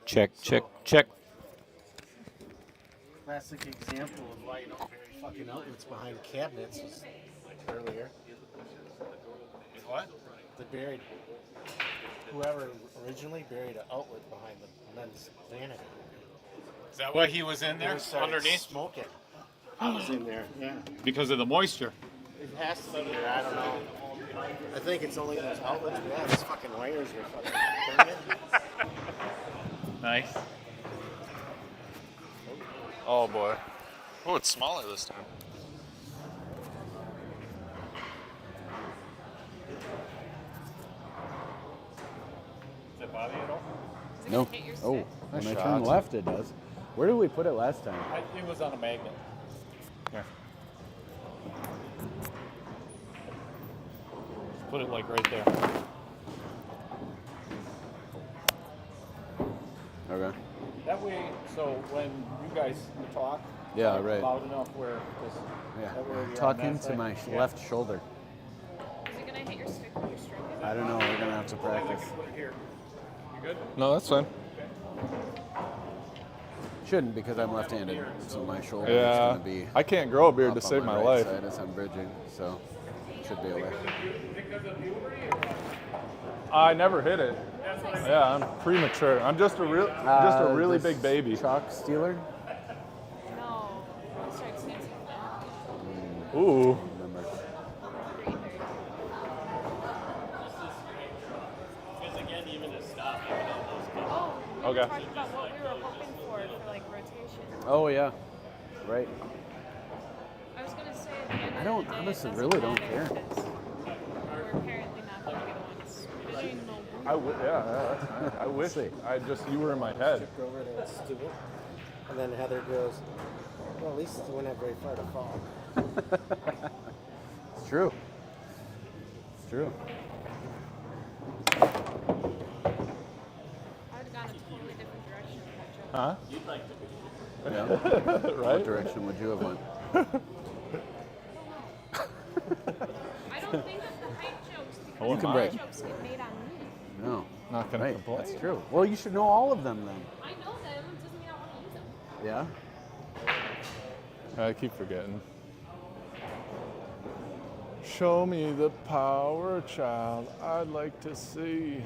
Check, check, check. Classic example of why you don't bury fucking outlets behind cabinets was earlier. What? Whoever originally buried an outlet behind the men's vanity. Is that why he was in there underneath? Smoking. I was in there, yeah. Because of the moisture. It has to be there, I don't know. I think it's only those outlets, but yeah, these fucking wires are fucking burning. Nice. Oh boy. Oh, it's smaller this time. Does it bother you at all? No. Oh, when I turn left, it does. Where did we put it last time? It was on a magnet. Here. Just put it like right there. Okay. That way, so when you guys talk, Yeah, right. loud enough where this. Yeah. That way you're Tuck on that into side. my Yeah. left shoulder. Is it going to hit your stick when you're stroking? I don't know. We're gonna have to practice. Put it here. You good? No, that's fine. Shouldn't because I'm left-handed, so my shoulder is Yeah, gonna be. I can't grow a beard up to on save my right life. side as I'm bridging, so should be okay. I never hit it. Yeah, I'm premature. I'm just a really This big baby. Chalk Stealer. No. It starts dancing. Ooh. Remember. Oh, we Okay. were talking about what we were hoping for like rotation. Oh yeah, right. I was going to say at the end I of don't the day, honestly it really doesn't don't care. matter because we're apparently not going to get once. Yeah, that's nice. I wish. You were in my head. Took over to Stuart. And then Heather goes, well, at least it wouldn't have very far to fall. It's true. It's true. I would have gone a totally different direction with that joke. Huh? Yeah. Right? What direction would you have went? I don't think of the height jokes because Oh, You can the break. height jokes get made on me. No. Not gonna Right. complain. That's true. Well, you should know all of them then. I know them. It doesn't mean I want to use them. Yeah. I keep forgetting. Show me the power, child. I'd like to see.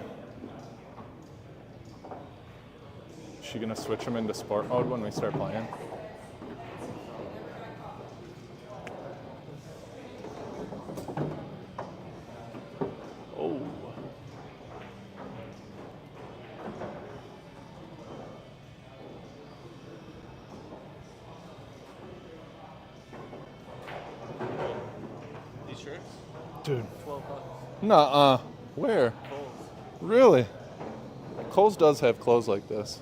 Is she gonna switch him into sport mode when we start playing? Oh. These shirts? Dude. $12. Nuh-uh. Where? Really? Kohl's does have clothes like this.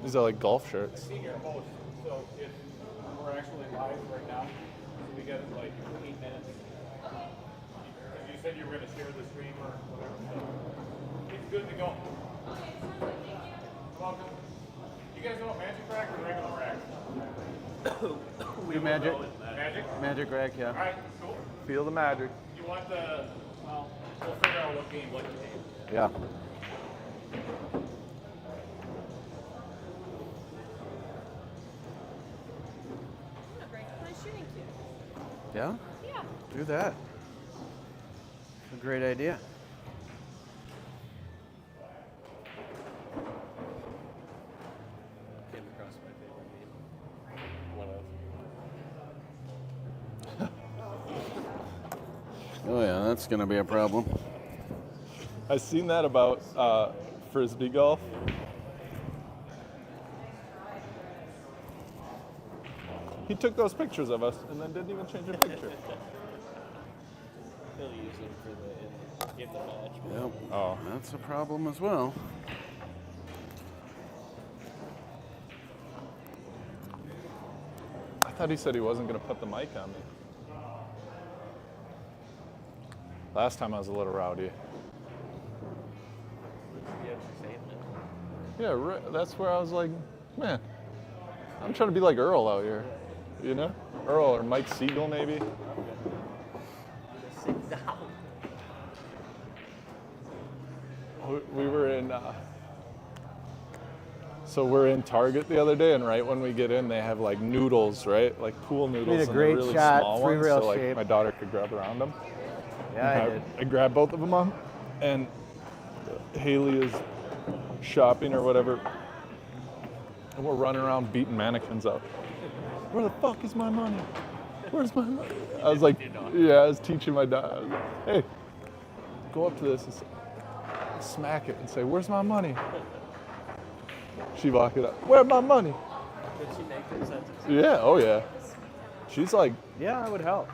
These are like golf shirts. See here, both. So if we're actually live right now, we get like 8 minutes. You said you were going to share the stream or whatever. So it's good to go. Welcome. You guys want magic rack or regular rack? Do magic. Magic? Magic rack, yeah. All right, cool. Feel the magic. You want the, well, we'll figure out what game, what game. Yeah. I'm going to break my shooting cue. Yeah? Yeah. Do that. A great idea. Came across my favorite game. One of. Oh yeah, that's gonna be a problem. I seen that about frisbee golf. He took those pictures of us and then didn't even change a picture. He'll use them for in the match. Yep. Oh. That's a problem as well. I thought he said he wasn't going to put the mic on me. Last time I was a little rowdy. Yeah, that's where I was like, man, I'm trying to be like Earl out here. You know? Earl or Mike Siegel maybe. Sit down. We were in So we're in Target the other day, and right when we get in, they have like noodles, right? Like pool noodles. Made a and great the really shot, small free ones, rail so like shape. my daughter could grab around them. Yeah, I did. I grabbed both of them on, and Haley is shopping or whatever, and we're running around beating mannequins up. Where the fuck is my money? Where's my money? I was like, yeah, I was teaching my daughter. I was like, hey, go up to this and smack it and say, where's my money? She walked it up. Where's my money? Did she make good sentences? Yeah, oh yeah. She's like, Yeah, that would help.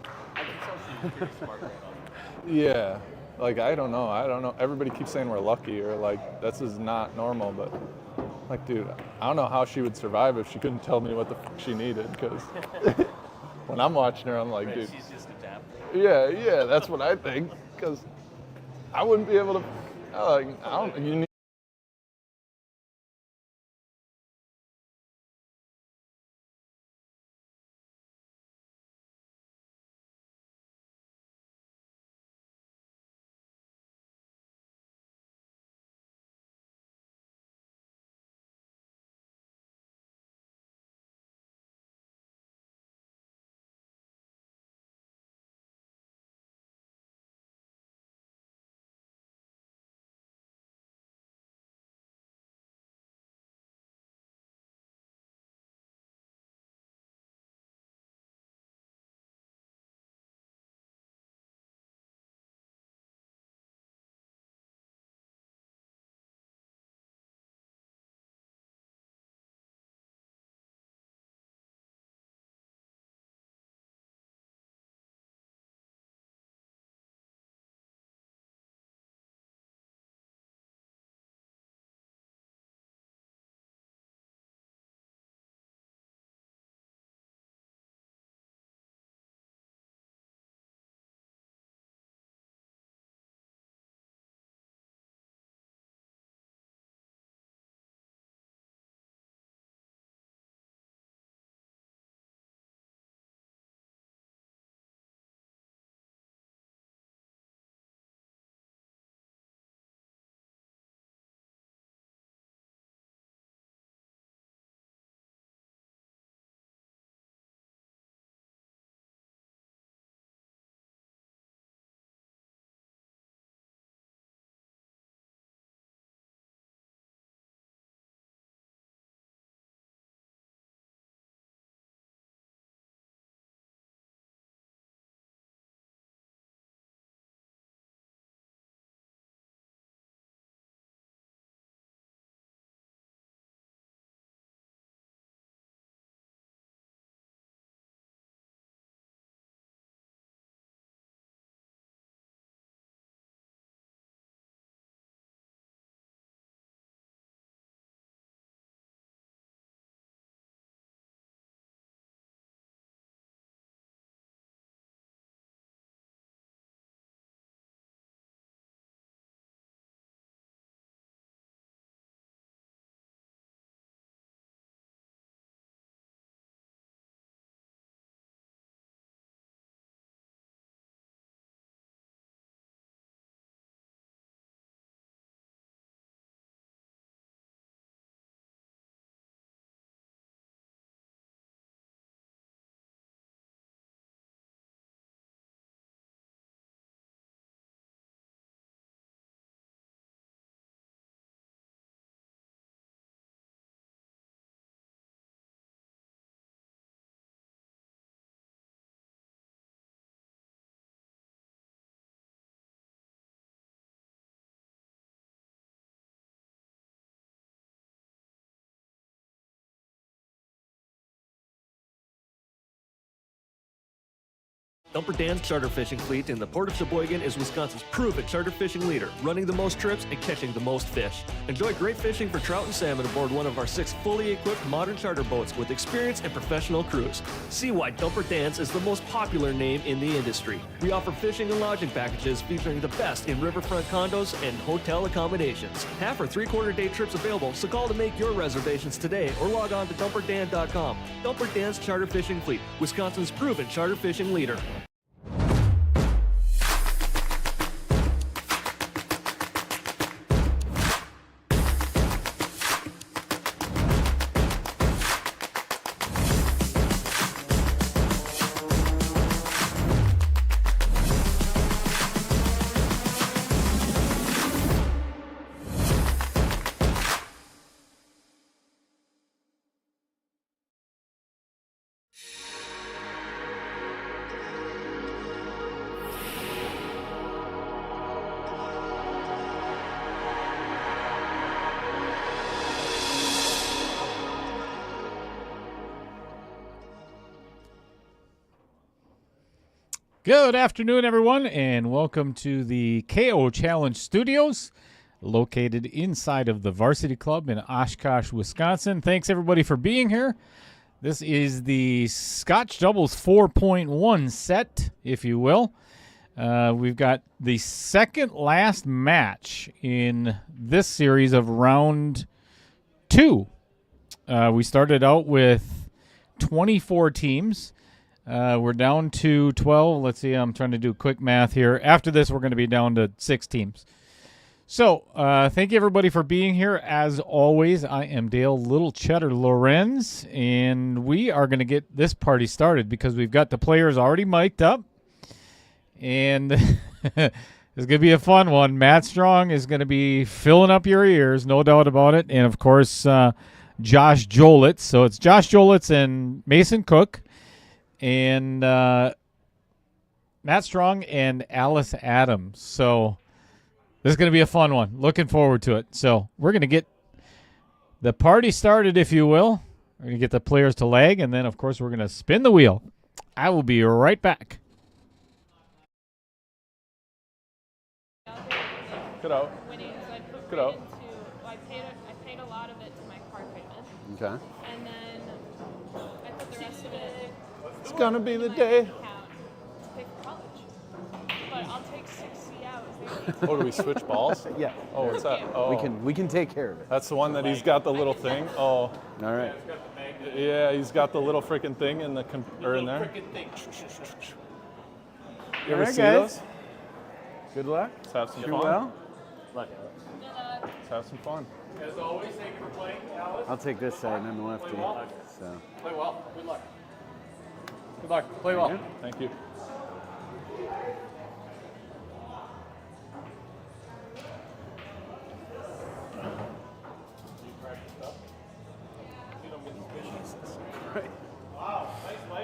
I can tell she's pretty smart right now. yeah. Like, I don't know. Everybody keeps saying we're lucky or like, this is not normal, but like, dude, I don't know how she would survive if she couldn't tell me what the fuck she needed, because when I'm watching her, I'm like, Right, dude. she's just adapting. Yeah, that's what I think, because I wouldn't be able to, I don't, you need. Dumper Dan's charter fishing fleet in the Port of Sheboygan is Wisconsin's proven charter fishing leader, running the most trips and catching the most fish. Enjoy great fishing for trout and salmon aboard one of our 6 fully equipped modern charter boats with experienced and professional crews. See why Dumper Dan's is the most popular name in the industry. We offer fishing and lodging packages featuring the best in riverfront condos and hotel accommodations. Half or 3/4 day trips available, so call to make your reservations today or log on to dumperdan.com. Dumper Dan's charter fishing fleet, Wisconsin's proven charter fishing leader. Good afternoon, everyone, and welcome to the KO Challenge Studios, located inside of the Varsity Club in Oshkosh, Wisconsin. Thanks, everybody, for being here. This is the Scotch Doubles 4.1 set, if you will. We've got the second last match in this series of round 2. We started out with 24 teams. We're down to 12. Let's see, I'm trying to do quick math here. After this, we're going to be down to 6 teams. So, thank you, everybody, for being here. As always, I am Dale Little Cheddar Lorenz, and we are going to get this party started because we've got the players already mic'd up, and it's going to be a fun one. Matt Strong is going to be filling up your ears, no doubt about it, and, of course, Josh Jolitz. So it's Josh Jolitz and Mason Cook, and Matt Strong and Alice Adams. So this is going to be a fun one. Looking forward to it. So we're going to get the party started, if you will. We're going to get the players to lag, and then, of course, we're going to spin the wheel. I will be right back. Get out. Winnings, I put Get right out. into, I paid a lot of it to my car payment, Okay. and then I put the rest of it It's gonna be the in my day. account to pay for college. But I'll take 6 COs. Oh, do we switch balls? Yeah. Oh, what's that? Oh, We can take care of it. That's the one that he's got the little thing. Oh, All right. yeah, he's got the little freaking thing in the or in there. You ever Alright, see guys. those? Good luck. Let's have some Do fun. well. Let's have some fun. As always, thank you for playing, Alice. I'll take this side. I'm the lefty. So. Play well. Good luck. Good luck. Play well. Thank you.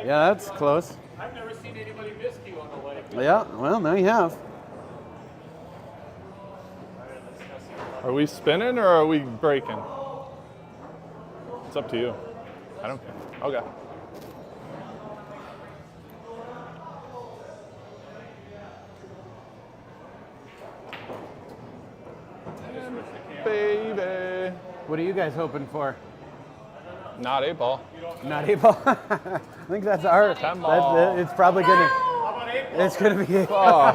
Yeah, that's close. I've never seen anybody miss you on the leg. Yeah. Well, now you have. Are we spinning or are we breaking? It's up to you. I don't care. Okay. Baby. What are you guys hoping for? Not 8-ball. Not 8-ball. I think that's our. 10 ball. It's probably gonna. It's gonna be. Oh,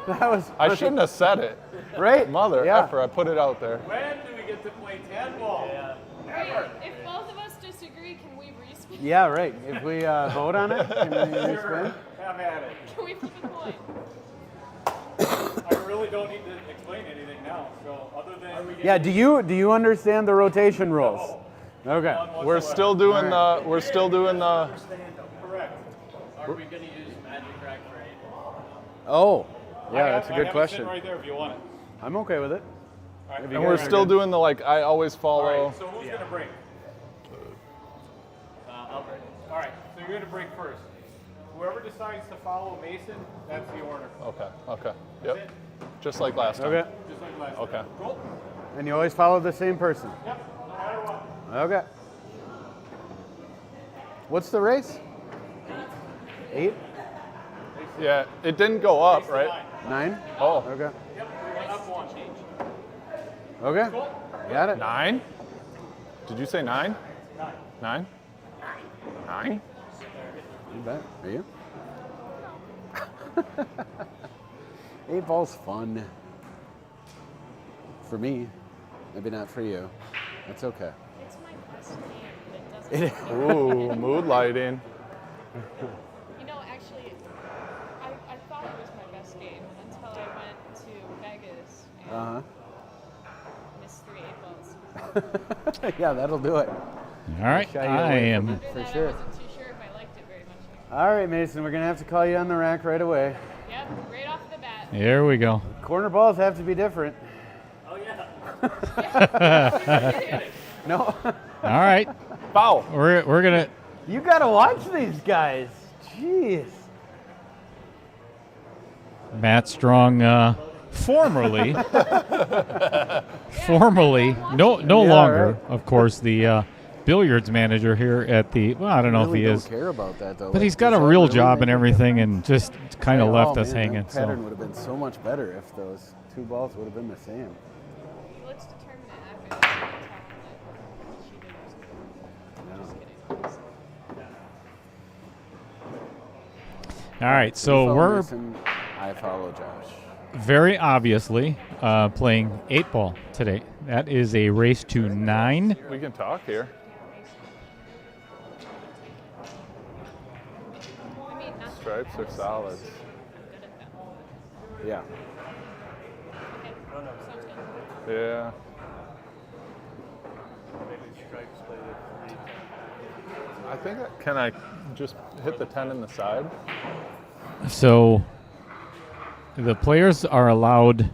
That was. I shouldn't have said it. Right. Mother Yeah. effer, I put it out there. When do we get to play 10 ball? Never. If both of us disagree, can we respin? Yeah. Right. If we vote on it, can we spin? Have at it. Can we flip a coin? I really don't need to explain anything now. So other than Yeah. Do you understand the rotation rules? Okay. We're still doing the. We're still doing the. correct. Are we going to use magic rack for 8-ball? Oh. Yeah, I that's a have good it question. sitting right there if you want it. I'm okay with it. All right. If you And guys we're are still good. doing the like. I always All follow. right. So who's gonna break? I'll break. All right. So you're gonna break first. Whoever decides to follow Mason, that's the order. Okay. Okay. Yep. Just like last time. Okay. Just like last Okay. time. Cool. And you always follow the same person. Yep. No matter what. Okay. What's the race? 8? Yeah. It didn't go up, right? 9? Oh. Okay. Yep. We went up one. Okay. Got it. 9? Did you say 9? 9. 9? You bet. Are you? 8-ball's fun. For me. Maybe not for you. That's okay. It's my best game, but it doesn't. Ooh, mood lighting. You know, actually, I thought it was my best game until I went to Vegas and Uh missed 3 8-balls. huh. Yeah, that'll do it. All right. Shy you I away am. from After For that, sure. I wasn't too sure if I liked it very much. All right, Mason, we're going to have to call you on the rack right away. Yep, right off the bat. Here we go. Corner balls have to be different. Oh, yeah. No. All right. Foul. We're gonna. You got to watch these guys. Jeez. Matt Strong, formerly, no Yeah, longer, right. of course, the billiards manager here at the. Well, I don't know really if he don't is, care about that though. but Like, he's got does a that real really job make and a everything, difference? and just kind of Yeah, left oh, us man, hanging. That pattern So would have been so much better if those 2 balls would have been the same. Let's determine it after this and tell him that she did or something. Just kidding. all right, If so you follow we're Mason, I follow Josh. very obviously playing 8-ball today. That is a race to 9. We can talk here. I mean, not Stripes are solids. good at that. Yeah. Okay. Sounds good. Yeah. Maybe stripes play the 3. I think can I just hit the 10 in the side? So the players are allowed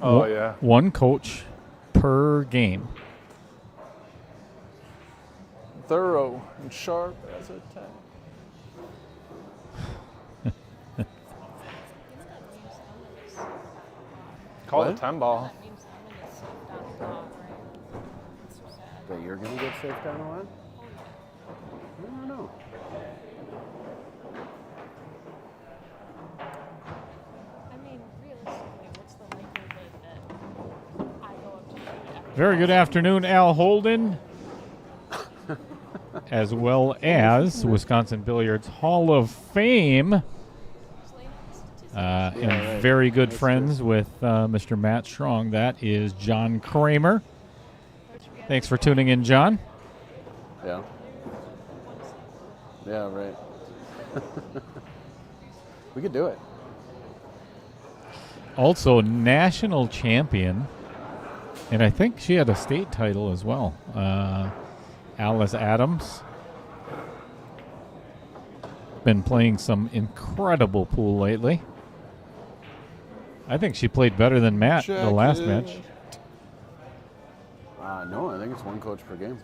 Oh yeah. 1 coach per game. Thorough and sharp as a 10. Call it What? 10 ball. That means I'm gonna sit down a lot, right? That's so sad. That you're going to get safe down a lot? Oh, yeah. I don't know. I mean, realistically, what's the likelihood that I go up to you after Very good afternoon, Al Holden, as well as Wisconsin Billiards Hall of Fame, and right. very good That's friends with Mr. Matt Strong. That is John Kramer. Thanks for tuning in, John. Yeah. Yeah, right. We could do it. Also, national champion, and I think she had a state title as well. Alice Adams. Been playing some incredible pool lately. I think she played better than Matt the last match. No, I think it's 1 coach per game.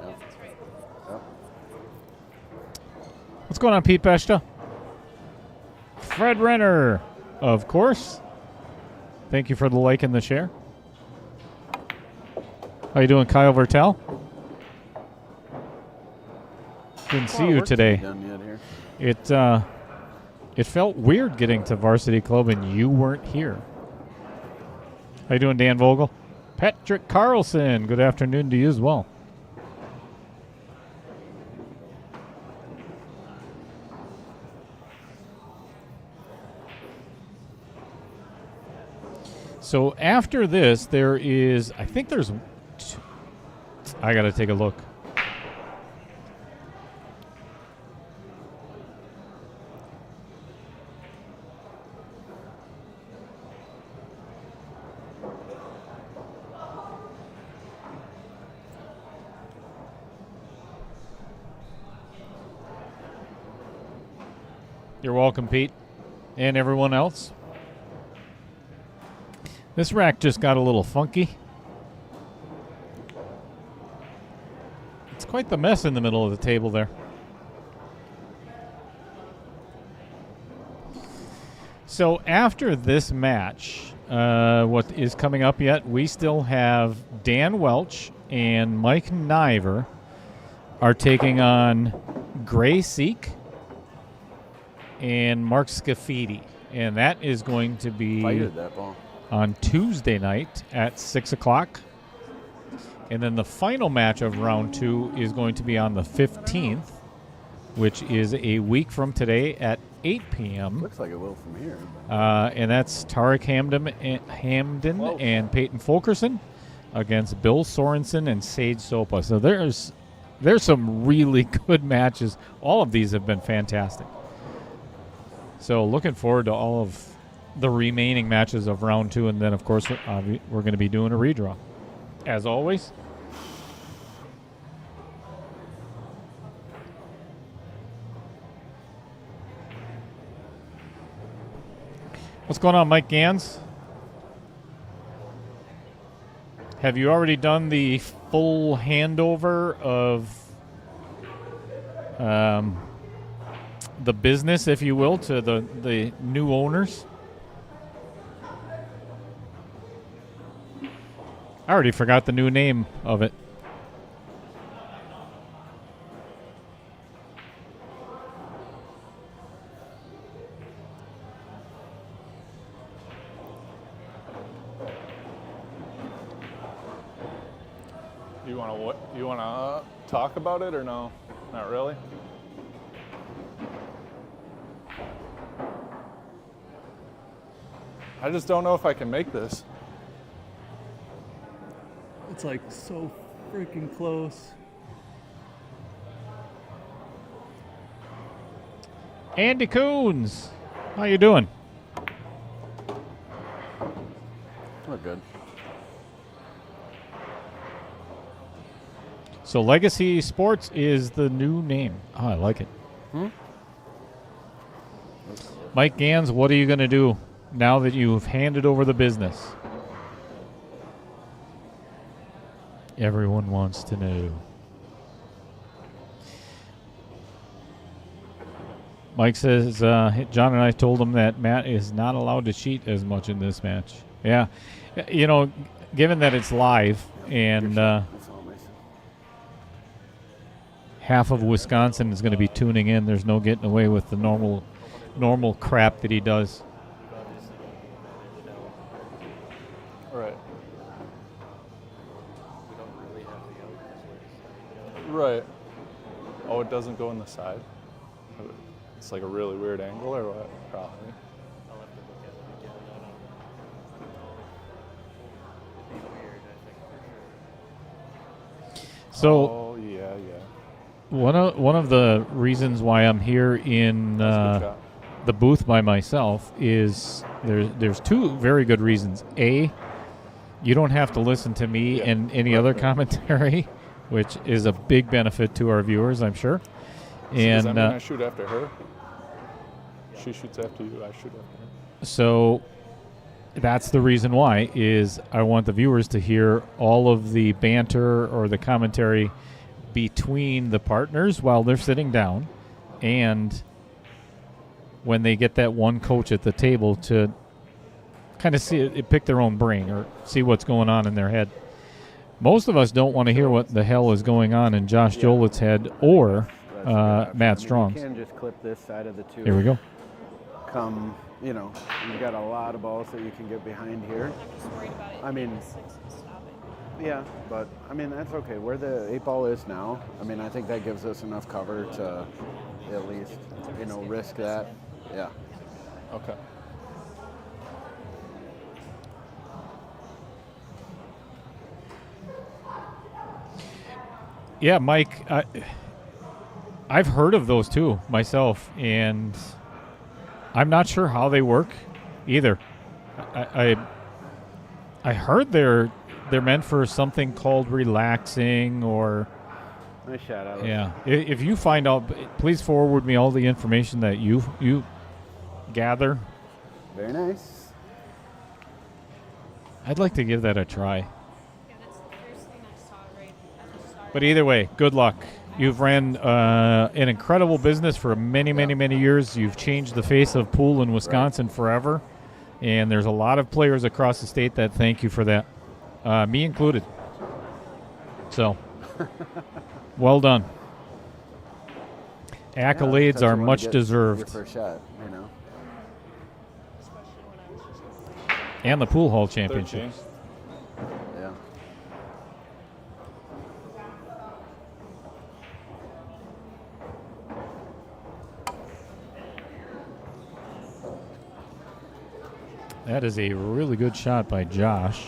Yeah. Yep. What's going on, Pete Beshta? Fred Renner, of course. Thank you for the like and the share. How you doing, Kyle Vertel? Didn't see you today. Done yet here. It felt weird getting to Varsity Club and you weren't here. How you doing, Dan Vogel? Patrick Carlson, good afternoon to you as well. So after this, there is, I think there's, I got to take a look. You're welcome, Pete, and everyone else. This rack just got a little funky. It's quite the mess in the middle of the table there. So after this match, what is coming up yet, we still have Dan Welch and Mike Niver are taking on Gray Seek and Mark Scafidi. And that is going to be Fired that ball. on Tuesday night at 6 o'clock. And then the final match of round 2 is going to be on the 15th, which is a week from today at 8 p.m. Looks like it will from here. And that's Tarek Hamden and Peyton Fulkerson against Bill Sorensen and Sage Sopa. So there's some really good matches. All of these have been fantastic. So looking forward to all of the remaining matches of round 2, and then of course we're going to be doing a redraw, as always. What's going on, Mike Gans? Have you already done the full handover of the business, if you will, to the new owners? I already forgot the new name of it. You wanna talk about it or no? Not really. I just don't know if I can make this. It's like so freaking close. Andy Coons, how you doing? We're good. So Legacy Sports is the new name. Oh, I like it. Mike Gans, what are you going to do now that you've handed over the business? Everyone wants to know. Mike says, John and I told him that Matt is not allowed to cheat as much in this match. Yeah. You know, given that it's live and half of Wisconsin is going to be tuning in, there's no getting away with the normal crap that he does. Right. Right. Oh, it doesn't go in the side? It's like a really weird angle or what? Probably. So oh, yeah. one of the reasons why I'm here in the booth by myself is there's two very good reasons. A, you don't have to listen to me and any other commentary, which is a big benefit to our viewers, I'm sure. And does that mean I shoot after her? She shoots after you, I shoot after her. So that's the reason why, is I want the viewers to hear all of the banter or the commentary between the partners while they're sitting down, and when they get that one coach at the table to kind of see it, pick their own brain or see what's going on in their head. Most of us don't want to hear what the hell is going on in Josh Jolitz's head or Matt Strong's. You can just clip this side of the two. Here we go. Come, you know, you've got a lot of balls that you can get behind here. I'm just worried about it. I mean, yeah, but I mean, that's okay. Where the 8-ball is now, I mean, I think that gives us enough cover to at least, you know, risk that. Yeah. Okay. Yeah, Mike, I've heard of those too myself, and I'm not sure how they work either. I heard they're meant for something called relaxing or. Nice shot, Alex. Yeah, if you find out, please forward me all the information that you gather. Very nice. I'd like to give that a try. Yeah, that's the first thing I saw right at the start. But either way, good luck. You've ran an incredible business for many, many years. You've changed the face of pool in Wisconsin forever. And there's a lot of players across the state that thank you for that, me included. So, well done. Accolades are much deserved. Your first shot, you know. And the pool hall championship. 13. Yeah. That is a really good shot by Josh.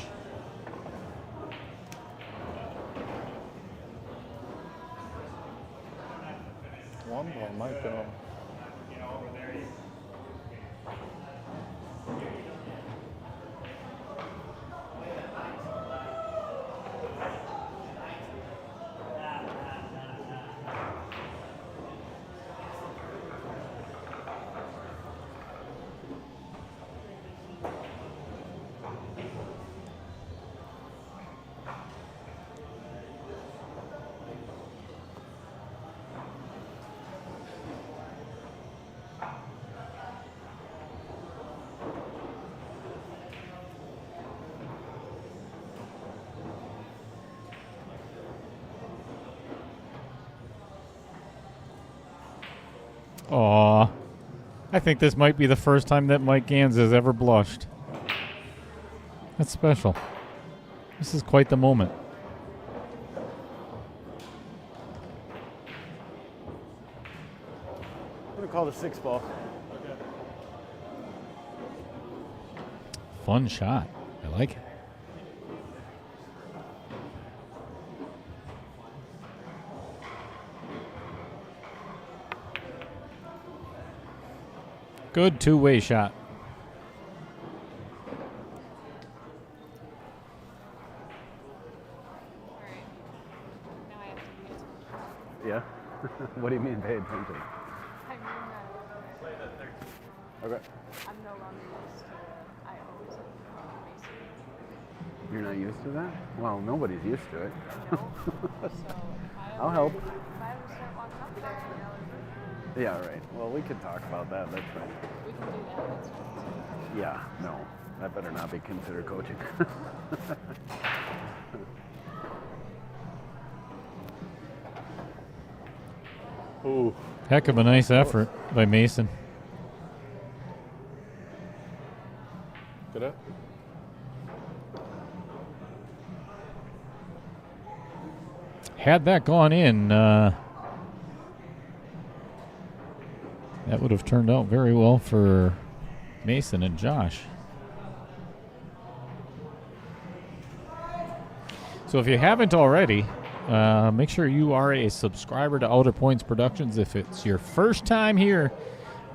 One ball might go. Aw. I think this might be the first time that Mike Gans has ever blushed. That's special. This is quite the moment. call it a 6-ball. Okay. Fun shot. I like it. Good two-way shot. All right. Now I have to be attention. Yeah? What do you mean pay attention? I mean that Okay. I'm no longer used to I always have to call Mason. You're not used to that? Well, nobody's used to it. No. So if I'll help. If I ever start walking up there, Yeah, right. Well, we could talk about that. That's fine. we can do that. That's fine. Yeah, no. That better not be considered coaching. Ooh. Heck of a nice effort by Mason. Get it? Had that gone in, that would have turned out very well for Mason and Josh. So if you haven't already, make sure you are a subscriber to Outer Points Productions. If it's your first time here,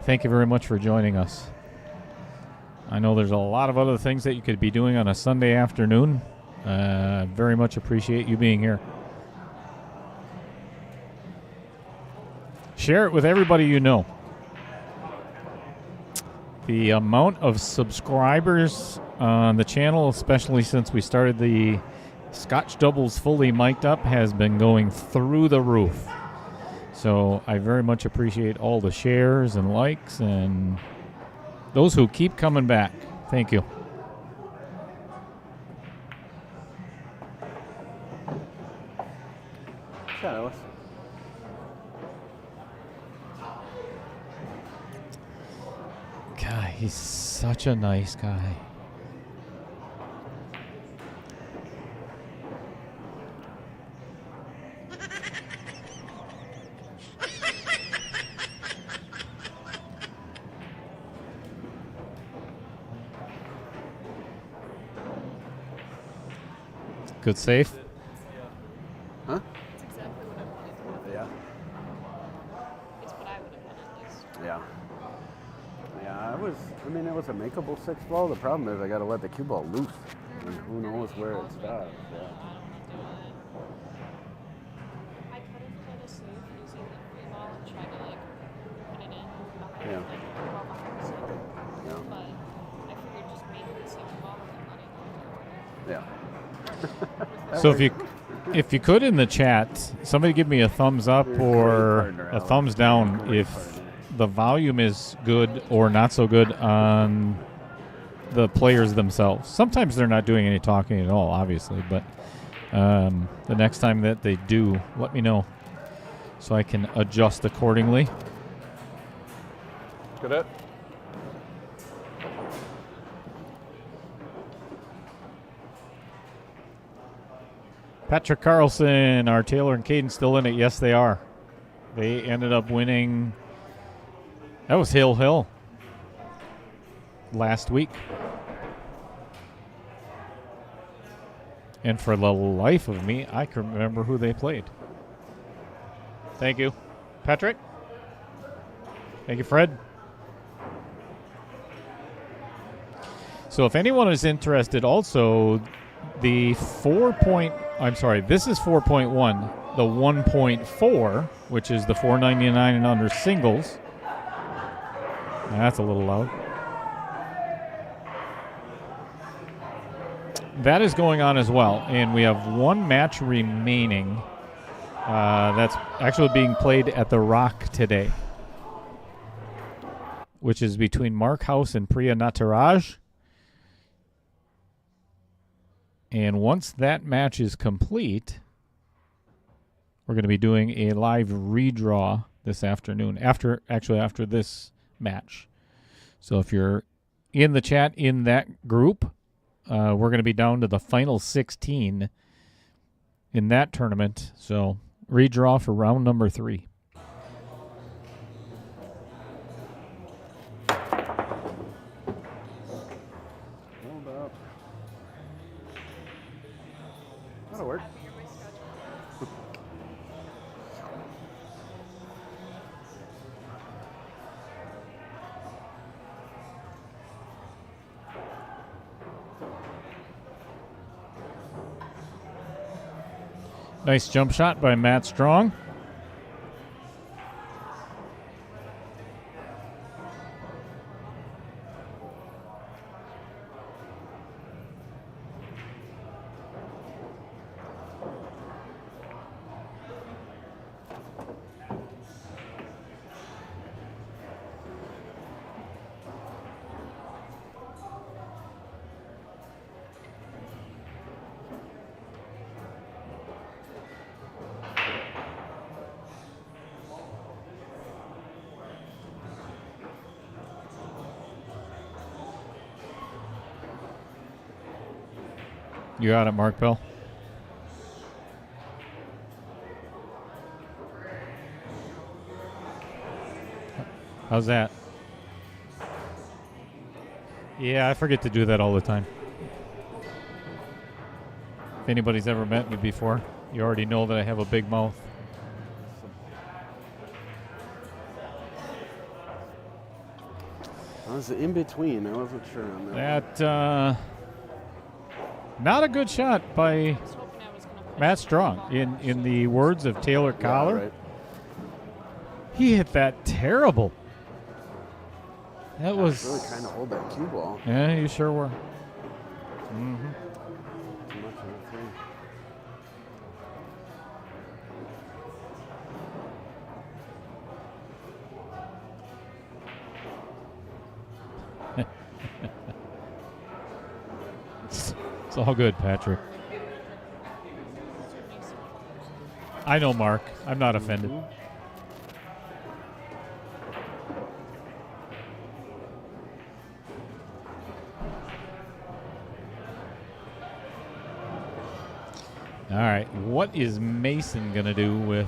thank you very much for joining us. I know there's a lot of other things that you could be doing on a Sunday afternoon. Very much appreciate you being here. Share it with everybody you know. The amount of subscribers on the channel, especially since we started the Scotch Doubles fully mic'd up, has been going through the roof. So I very much appreciate all the shares and likes and those who keep coming back. Thank you. Shot, Ellis. God, he's such a nice guy. Good save. Huh? It's exactly what I wanted to happen. Yeah. It's what I would have done at least. Yeah. Yeah, it was a makeable 6-ball. The problem is I got to let the cue ball loose. And who knows where it stops. Yeah. I could have played a safe using the free ball and tried to like put it in behind, Yeah. like well behind the safe. Yeah. But I figured just making the safe ball and then letting it go. Yeah. So if you could in the chat, somebody give me a thumbs up or a thumbs down if the volume is good or not so good on the players themselves. Sometimes they're not doing any talking at all, obviously, but the next time that they do, let me know so I can adjust accordingly. Get it? Patrick Carlson, are Taylor and Caden still in it? Yes, they are. They ended up winning. That was Hill last week. And for the life of me, I can remember who they played. Thank you. Patrick? Thank you, Fred. So if anyone is interested also, this is 4.1. The 1.4, which is the $4.99 and under singles. That's a little loud. That is going on as well, and we have one match remaining. That's actually being played at the Rock today, which is between Mark House and Priya Nataraj. And once that match is complete, we're going to be doing a live redraw this afternoon, after this match. So if you're in the chat in that group, we're going to be down to the final 16 in that tournament. So redraw for round number 3. Nice jump shot by Matt Strong. You got it, Mark Bell. How's that? Yeah, I forget to do that all the time. If anybody's ever met me before, you already know that I have a big mouth. I was in between. I wasn't sure on that. That, not a good shot by Matt Strong. In the words of Taylor Collar, right. He hit that terrible. That was really trying to hold that cue ball. Yeah, you sure were. Mm-hmm. Too much of that thing. It's all good, Patrick. I know, Mark. I'm not offended. All right, what is Mason going to do with...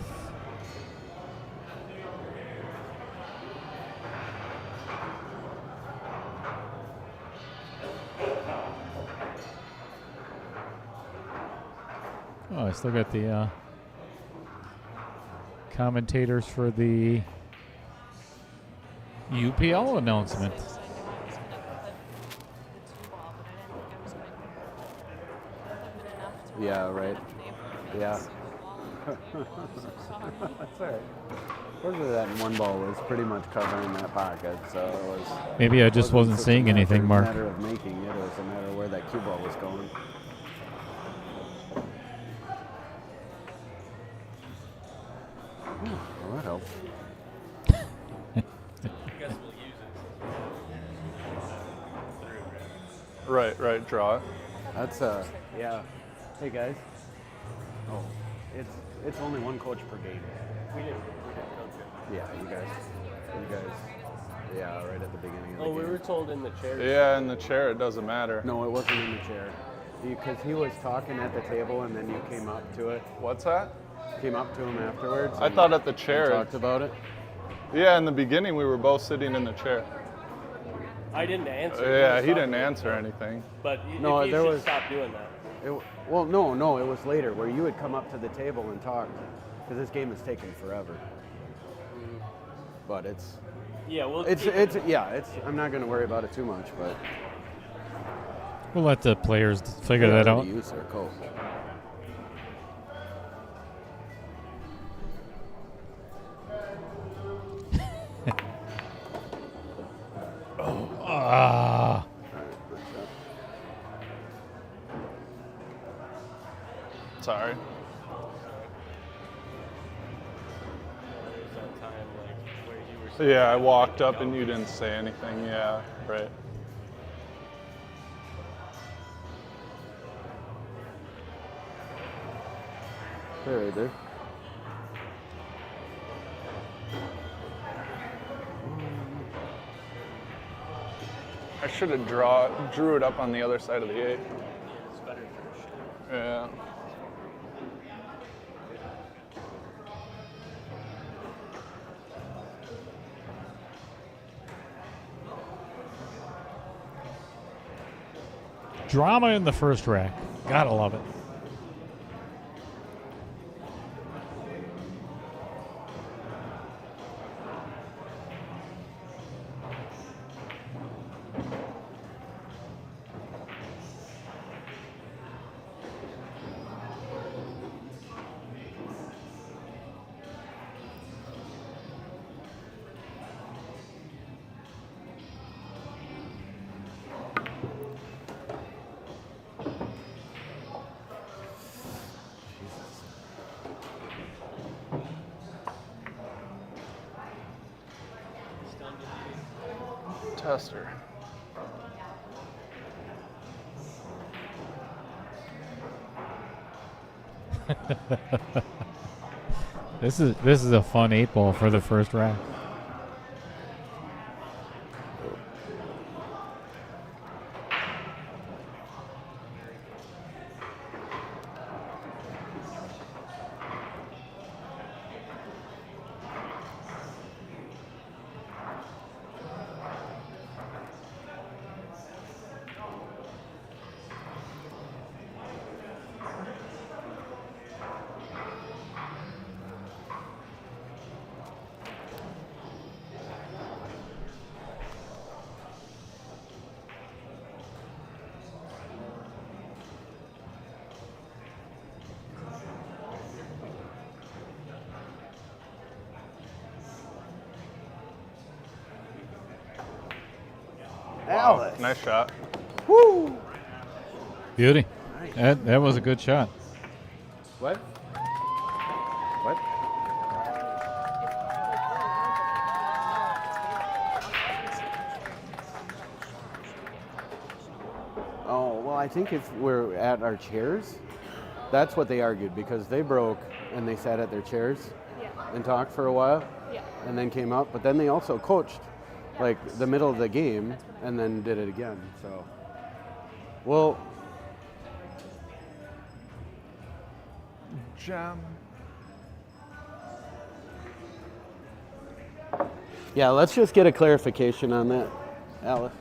Oh, I still got the commentators for the UPL announcement. Yeah, right. Yeah. That's all right. Fortunately, that one ball was pretty much covering that pocket, so it was... Maybe I just wasn't saying anything, Mark. It was a matter of making it. It was a matter of where that cue ball was going. Well, that helps. Right, draw it. That's yeah. Hey guys. Oh, it's only one coach per game. We didn't coach it. Yeah, you guys. Yeah, right at the beginning of the game. We were told in the chair. Yeah, in the chair, it doesn't matter. No, it wasn't in the chair. Because he was talking at the table and then you came up to it. What's that? Came up to him afterwards. I thought at the chair. Talked about it. Yeah, in the beginning we were both sitting in the chair. I didn't answer. Yeah, he didn't answer anything. But No, if you there should was- stop doing that. Well, no, it was later where you had come up to the table and talked. Because this game is taking forever. But it's Yeah, well, I'm not going to worry about it too much, but We'll let the players figure that out. Use their coach. Ah. Sorry. Yeah, I walked up and you didn't say anything. Yeah, right. Right there. I should have drew it up on the other side of the 8. Yeah. Drama in the first rack. Gotta love it. tester. This is a fun 8-ball for the first rack. Alice. Nice shot. Woo! Beauty. That was a good shot. What? What? Oh, well, I think if we're at our chairs, that's what they argued, because they broke and they sat at their chairs Yeah. and talked for a while Yeah. and then came up, but then they also coached like the middle of the game and then did it again. So, well, Jam. yeah, let's just get a clarification on that, Alice.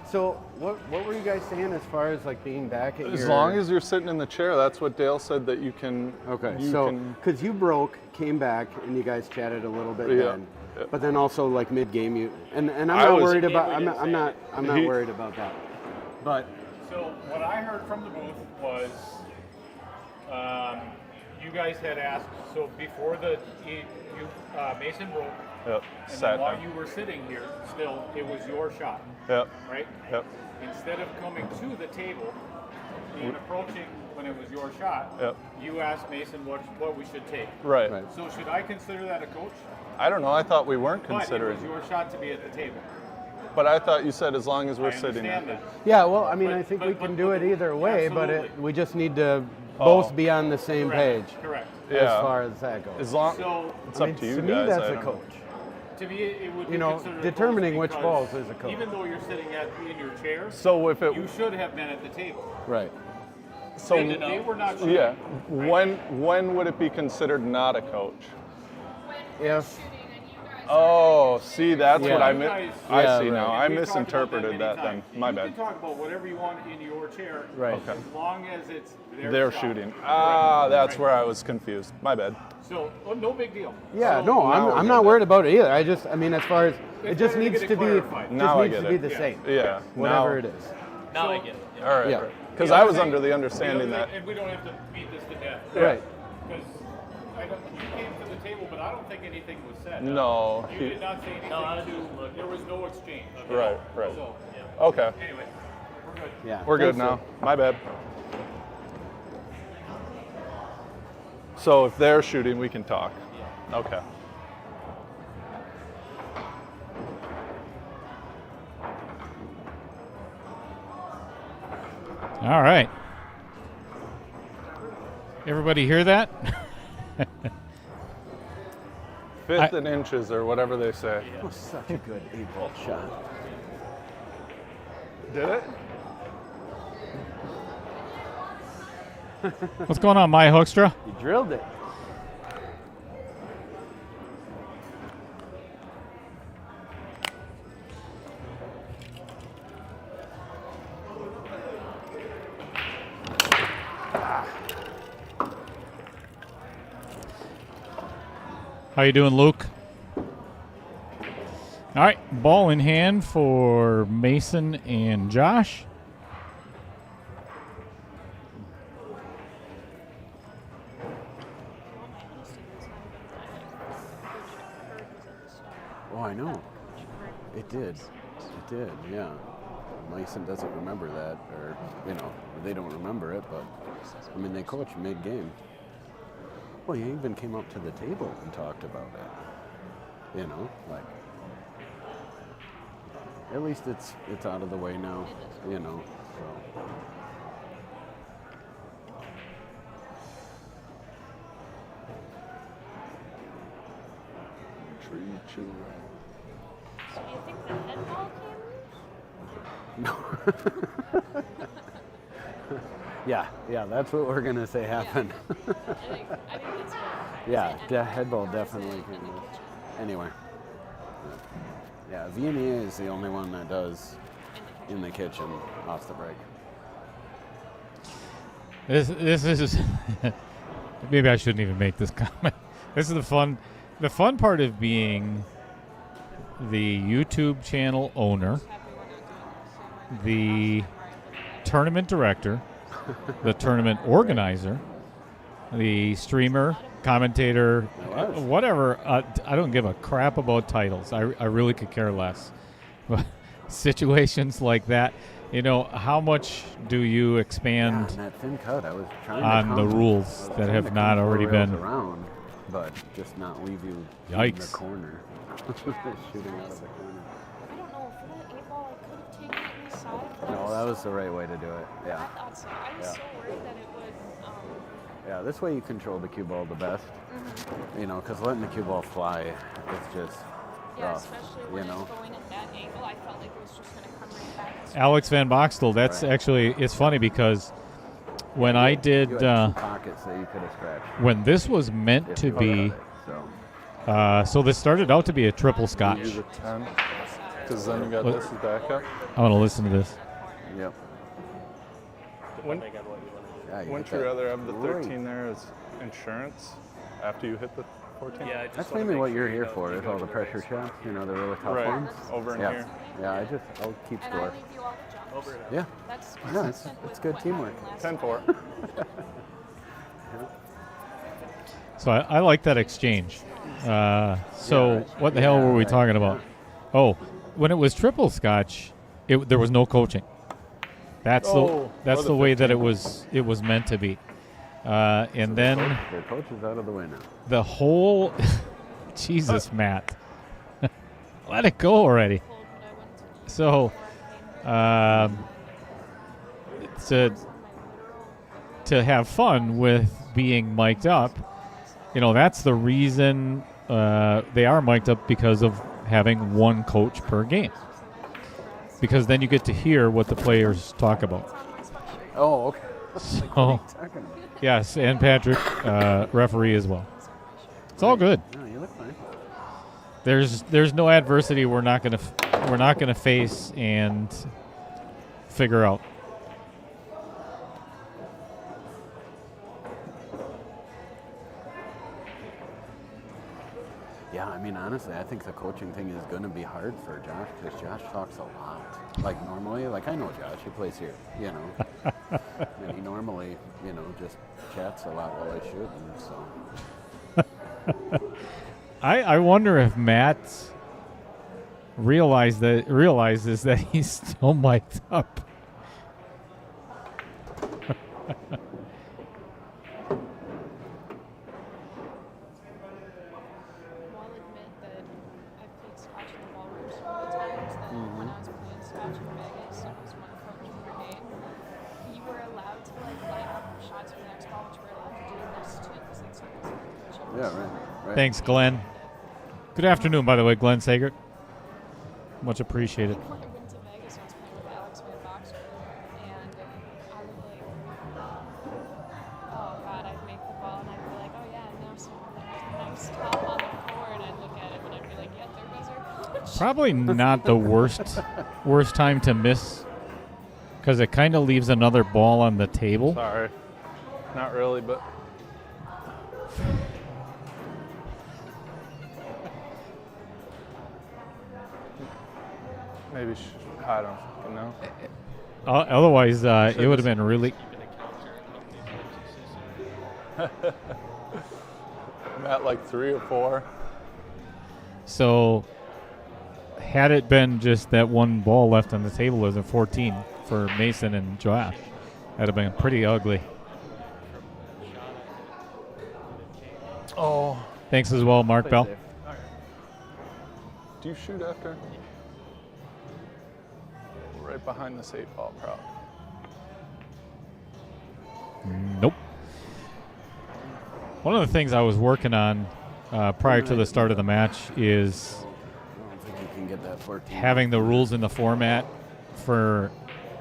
So, what were you guys saying as far as like being back at As long as you're sitting in the chair, that's what Dale said that you can. okay, you so can- because you broke, came back, and you guys chatted a little bit Yeah, then, yeah. but then also like mid game you and I'm I not was- worried about He I'm didn't not He- worried about that, but So what I heard from the booth was, you guys had asked. So before Mason broke, Yep. and Sat then while down. you were sitting here, still it was your shot, Yep. right? Yep. Instead of coming to the table and approaching when it was your shot, Yep. you asked Mason what we should take. Right. Right. So should I consider that a coach? I don't know. I thought we weren't But considering. it was your shot to be at the table. But I thought you said as long as we're I sitting understand there. that. yeah, well, I mean, But- I think but- we can but- do it either way, but Absolutely. we just need to Oh. both be on the same Correct. page Correct. as Yeah. far as that goes. As long. So It's I up mean, to you me, guys. that's I a don't know. coach. to me, it would You be know, considered a determining coach which because balls is a coach. Even though you're sitting in your chair, So if it. you should have been at the table. Right. So They were not shooting. yeah. When would it be considered not a coach? If Oh, see, that's Yeah. what I You meant. guys- I Yeah, see right. now. And I we've talked about misinterpreted many that then. times. My You bad. can talk about whatever you want in your chair, right. Okay. as long as it's They're shot. shooting. Correct. Ah, that's Right. where I was confused. My bad. So, no big deal. Yeah, So, no, now I'm we're not good. worried about it either. I mean, as far as it It's just better to needs get to it be, clarified. Now I needs get to be it. the Yeah. same, Yeah. whatever now, it is. Now I get it. All right. Yeah. Because The I other was thing- under the understanding the other that. thing- and we don't have to beat this to death. Right. Because you came to the table, but I don't think anything was said. No. You did not say anything there was no exchange. Right, right. So, Okay. anyway, we're good. Yeah, We're good thanks, now. My bad. So if they're shooting, we can talk. Okay. All right. Everybody hear that? Fifth and inches or whatever they say. That was such a good 8-ball shot. Did it? What's going on, Maya Hookstra? You drilled it. How you doing, Luke? All right, ball in hand for Mason and Josh. Oh, I know. It did. It did, yeah. Mason doesn't remember that, or, they don't remember it, but, I mean, they coached mid-game. Well, he even came up to the table and talked about it. Like, At least it's out of the way now, you know. So. Treat you So do you think the head ball came? Yeah, that's what we're gonna say happened. I think that's what. Yeah, headball definitely can. Anyway, yeah, Viennese is the only one that does in the kitchen off the break. This is maybe I shouldn't even make this comment. This is the fun part of being the YouTube channel owner, the tournament director, the tournament organizer, the streamer, commentator, whatever. I don't give a crap about titles. I really could care less. But situations like that, you know, how much do you expand Yeah, and that thin cut, I was trying to on the rules that have not already been around, but just not leave you in the Yikes. corner, shooting out of the corner. I don't know. For that 8-ball, I could have taken it inside. But No, that was the right way to do it. I Yeah, thought so. I was so worried that it would. yeah. This way you control the cue ball the best. You know, because letting the cue ball fly, it's just Yeah, rough. especially You when know. it's going at that angle. I felt like it was just going to come right back. Alex Van Boxtel. That's Right. actually, it's funny because when I did, You had 2 pockets that you could have scratched. when this was meant if to you look be, at it, so. so this started out to be a triple scotch. use a 10, because then you got What- this as backup. I want to listen to this. Yep. When, Yeah, you wouldn't hit you that rather have the great. 13 there as insurance after you hit the 14? Yeah, I just That's wanna mainly make what sure you're you here know for, you is go all to the pressure race. shots, you know, the really tough Right, ones. over in yeah. here. Yeah, I'll keep And I score. leave you all the jumps. Yeah. That's No, consistent it's with good what teamwork. happened last 10-4. time. So I like that exchange. So what the hell were we right, talking about? Oh, when it was triple scotch, there was no coaching. That's Oh, the or the way that 15. it was meant to be. And then The coach is out of the way now. the whole Jesus, Matt, let it go already. Cold when I went to So to have fun with being mic'd up, you know, that's the reason they are mic'd up, because of having one coach per game. Because then you get to hear what the players talk about. Oh, okay. So, yes, and Patrick, referee as well. It's all good. No, you look fine. There's no adversity we're not gonna face and figure out. Yeah, I mean, honestly, I think the coaching thing is going to be hard for Josh, because Josh talks a lot. Like, normally, like, I know Josh, he plays here, you know. And he normally, you know, just chats a lot while I shoot, and so. I wonder if Matt realizes that he's still mic'd up. I'll admit that I've played Scotch in the ballroom so many times that when I was playing Scotch in Vegas, it was one coach per game. You were allowed to like line up shots for the next ball, which we're allowed to do in this too, because it's coaching. Yeah, right. Thanks, Glenn. Good afternoon, by the way, Glenn Sagert. Much appreciated. I went to Vegas once playing with Alex Van Boxer, and I would like, oh god, I'd make the ball and I'd be like, oh yeah, now some nice top on the floor, and I'd look at him and I'd be like, yeah, there goes our coach. Probably not the worst time to miss, because it kind of leaves another ball on the table. Sorry. Not really, but maybe I don't fucking know. Otherwise, it would have been really. I'm at like 3 or 4. So, had it been just that one ball left on the table as a 14 for Mason and Josh, that'd have been pretty ugly. Oh. Thanks as well, Mark Bell. Do you shoot after? right behind this 8-ball, probably. Nope. One of the things I was working on prior to the start of the match is I don't think you can get that 14. having the rules in the format for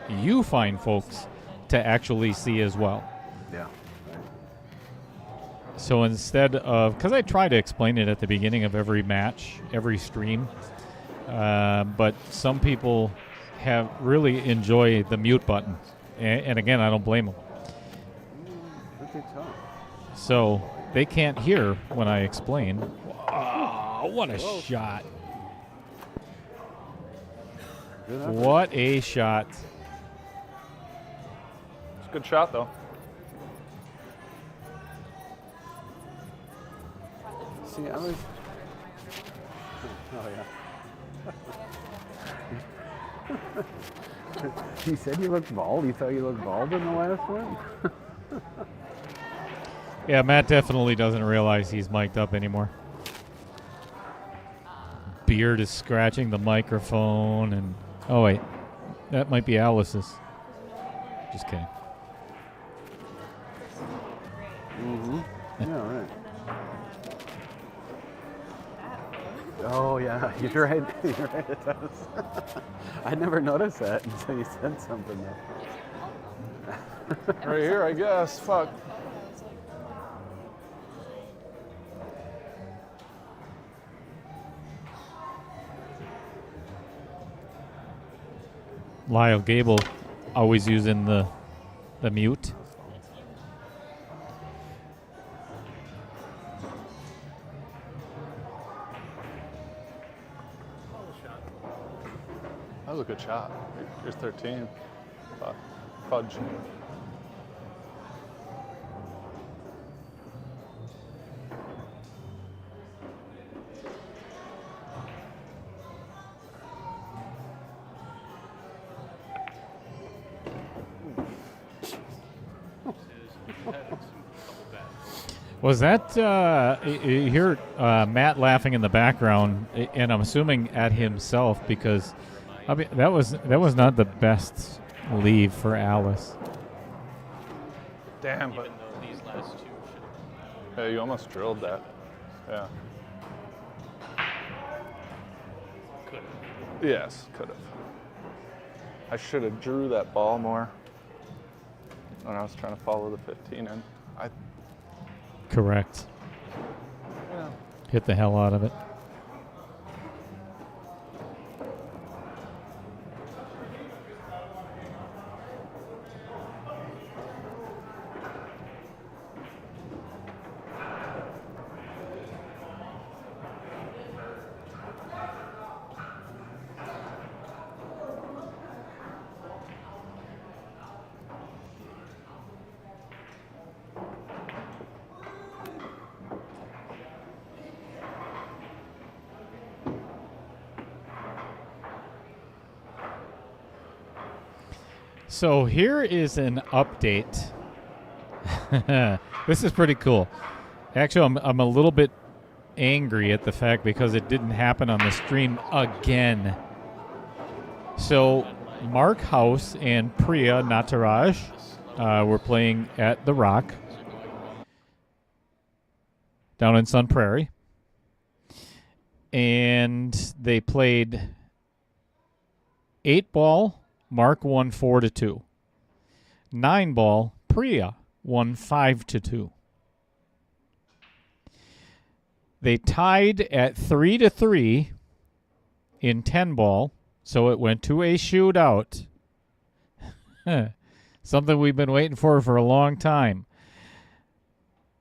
you fine folks to actually see as well. Yeah. So instead of, because I try to explain it at the beginning of every match, every stream, but some people have really enjoy the mute button, and again, I don't blame them. Pretty tough. So they can't hear when I explain. Oh, what a shot! Good effort. What a shot! It's a good shot, though. See, I was. Oh yeah. He said you looked bald. You thought you looked bald in the last one? Yeah, Matt definitely doesn't realize he's mic'd up anymore. Beard is scratching the microphone, and oh wait, that might be Alice's. Just kidding. Mm-hmm. Yeah, right. Oh yeah, you're right. You're right. It does. I never noticed that until you said something. Right here, I guess. Fuck. Lyle Gable always using the mute. That was a good shot. Here's 13. Fudge. Was that you hear Matt laughing in the background, and I'm assuming at himself because I mean, that was not the best leave for Alice. Damn, but These last two should yeah, you almost drilled that. Yeah. could. Yes, could have. I should have drew that ball more when I was trying to follow the 15 in. Correct. Yeah. Hit the hell out of it. So here is an update. This is pretty cool. Actually, I'm a little bit angry at the fact because it didn't happen on the stream again. So Mark House and Priya Nataraj were playing at The Rock down in Sun Prairie. And they played 8-ball. Mark won 4-2. 9-ball, Priya won 5-2. They tied at 3-3 in 10-ball, so it went to a shootout. Something we've been waiting for a long time.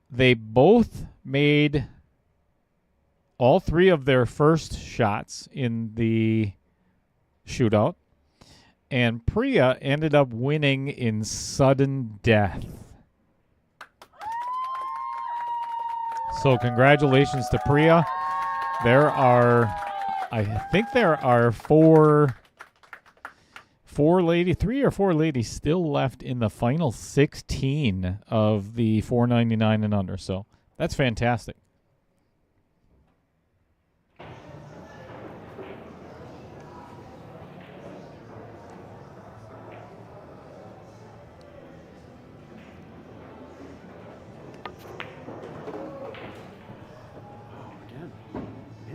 They both made all three of their first shots in the shootout. And Priya ended up winning in sudden death. So congratulations to Priya. I think there are three or four ladies still left in the final 16 of the 499 and under. So that's fantastic.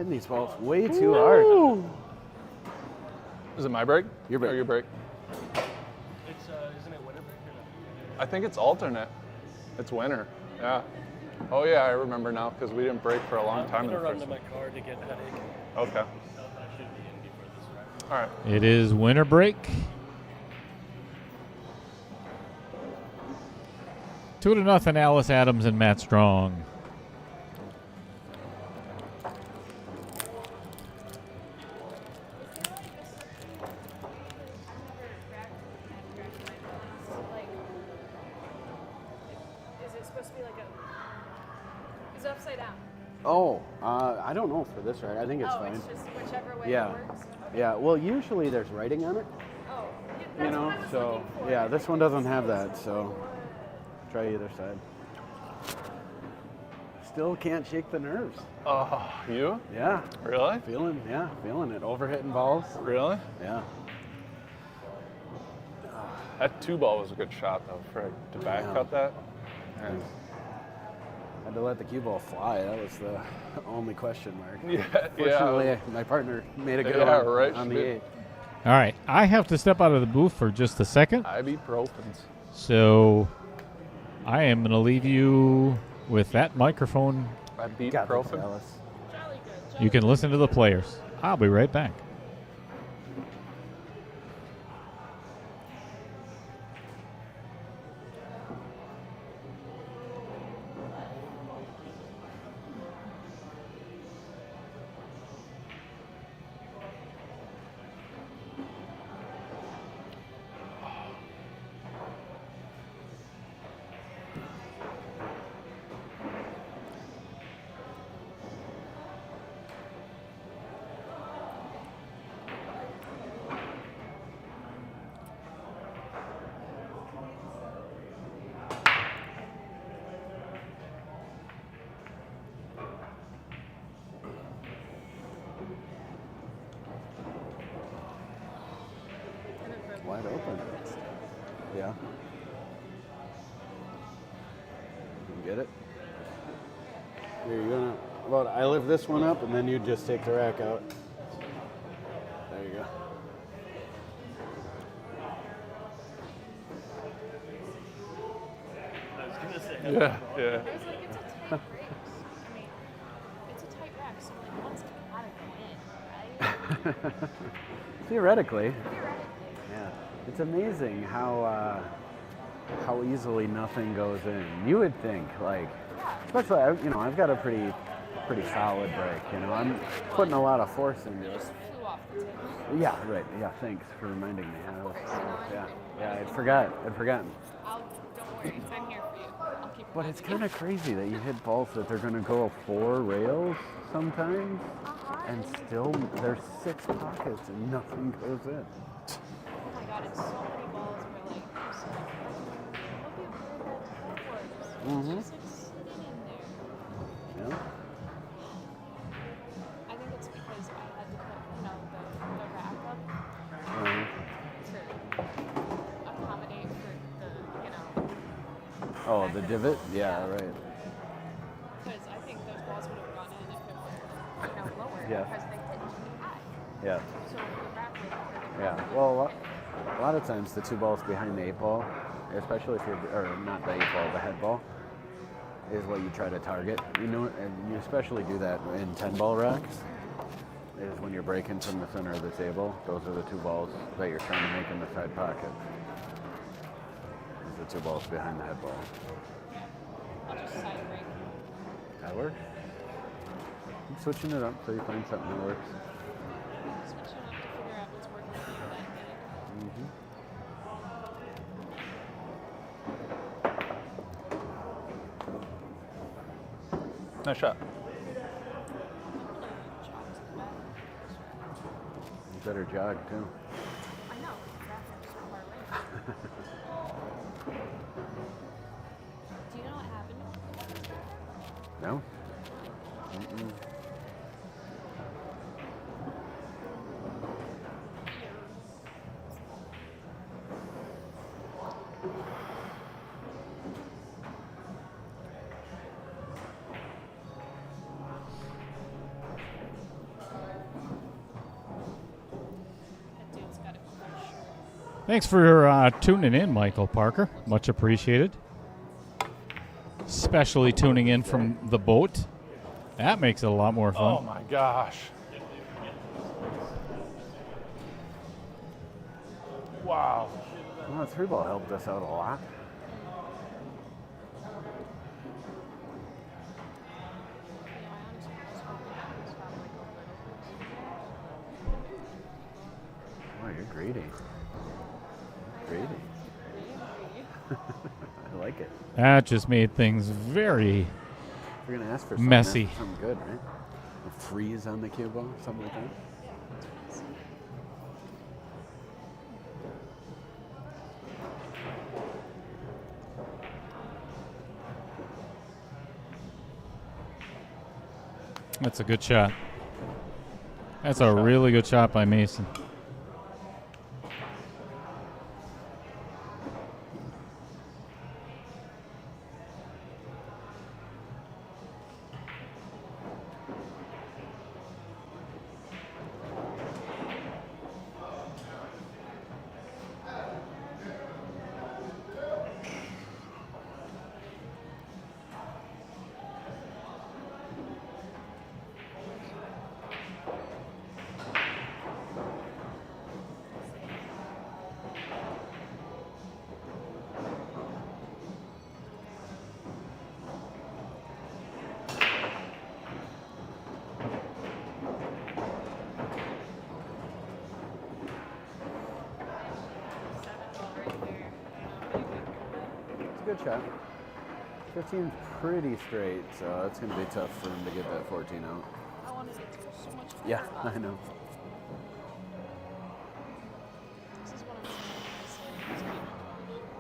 hitting these balls way too hard. Is it my break? Your break. Or your break? It's isn't it winter break or no? I think it's alternate. It's winter. Yeah. Oh yeah, I remember now because we didn't break for a long time. I'm gonna in run to first my car to get a headache. Okay. I should be in before this round. All right. It is winter break. 2-0, Alice Adams and Matt Strong. Is it supposed to be like a? Is it upside down? Oh, I don't know for this, right? I think it's Oh, fine. it's just whichever way Yeah. it works. Yeah, well, usually there's writing on it, Oh, yeah, you that's know, what I was so looking for. yeah, this one doesn't have that, so try either side. Still can't shake the nerves. Oh, you? Yeah, Really? feeling it. Overhitting balls. Really? Yeah. That 2-ball was a good shot though, Fred, to back cut that. And Had to let the cue ball fly. That was the only question mark. yeah, Fortunately, my partner made a good Yeah, one right, on she the did. 8. All right, I have to step out of the booth for just a second. ibuprofens. So I am going to leave you with that microphone. Got this, Ibuprofen. Alice. Jolly good. You can listen to the players. I'll be right back. Wide open. Yeah. You can get it. Here, you're gonna. Well, I lift this one up, and then you just take the rack out. There you go. I was gonna say. Yeah, yeah. I was like, it's a tight race. I mean, it's a tight rack, so like one's gotta go in, right? Theoretically. Theoretically. Yeah. It's amazing how easily nothing goes in. You would think, like, especially I've got a pretty solid break. You know, I'm putting a lot of force into it. Just flew off the table. Yeah, right. Yeah, thanks for reminding me. I'd forgotten. Don't worry, I'm here for you. I'll keep But it's reminding kind of crazy that you hit balls that they're going to go 4 rails sometimes, and still there's 6 pockets and nothing goes in. Oh my god, it's so many balls where like, I'm just like, look at where that was. It's just like sitting in there. Yeah. I think it's because I had to put, the rack up Uh, to accommodate for the, oh, the divot. Yeah, right. because I think those balls would have gone in if it were, lower Yeah. because they hit too high. Yeah. So the rack would have Yeah. Well, a lot of times the 2 balls behind the 8 ball, especially if you're, or not the 8 ball, the head ball, is what you try to target. You know, and you especially do that in 10 ball racks. Is when you're breaking from the center of the table. Those are the 2 balls that you're trying to make in the side pocket. Is the 2 balls behind the head ball. I'll just side break. That works. Keep switching it up so you find something that works. Switching up to figure out what's working for that day. Nice shot. You better jog too. I know, exactly. I'm so far away. Do you know what happened? No? Mm-mm. Thanks for tuning in, Michael Parker. Much appreciated. Especially tuning in from the boat. That makes it a lot more Oh fun. my gosh. Wow. Well, the 3-ball helped us out a lot. Oh, you're greedy. Greedy. I like it. That just made things very We're gonna ask for something, messy. ask for something good, right? A freeze on the cue ball, something like that. That's a good shot. That's a really good shot by Mason. It's a good shot. 15's pretty straight, so it's going to be tough for him to get that 14 out. I wanted it to go so much Yeah, further. I know. This is what I'm saying. This game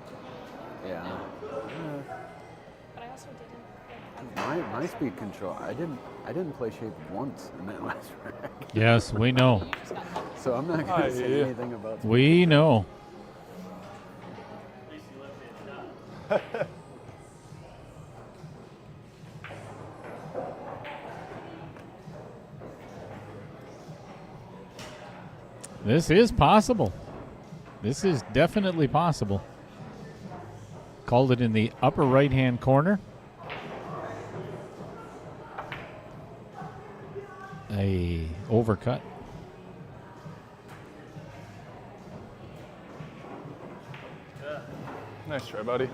control. Yeah. But I also didn't. My speed control, I didn't play shape once in that last rack. Yes, we know. You just got lucky. So I'm not going to say anything about speed. We know. At least you left me a shot. This is possible. This is definitely possible. Called it in the upper right-hand corner. A overcut. Nice try, buddy.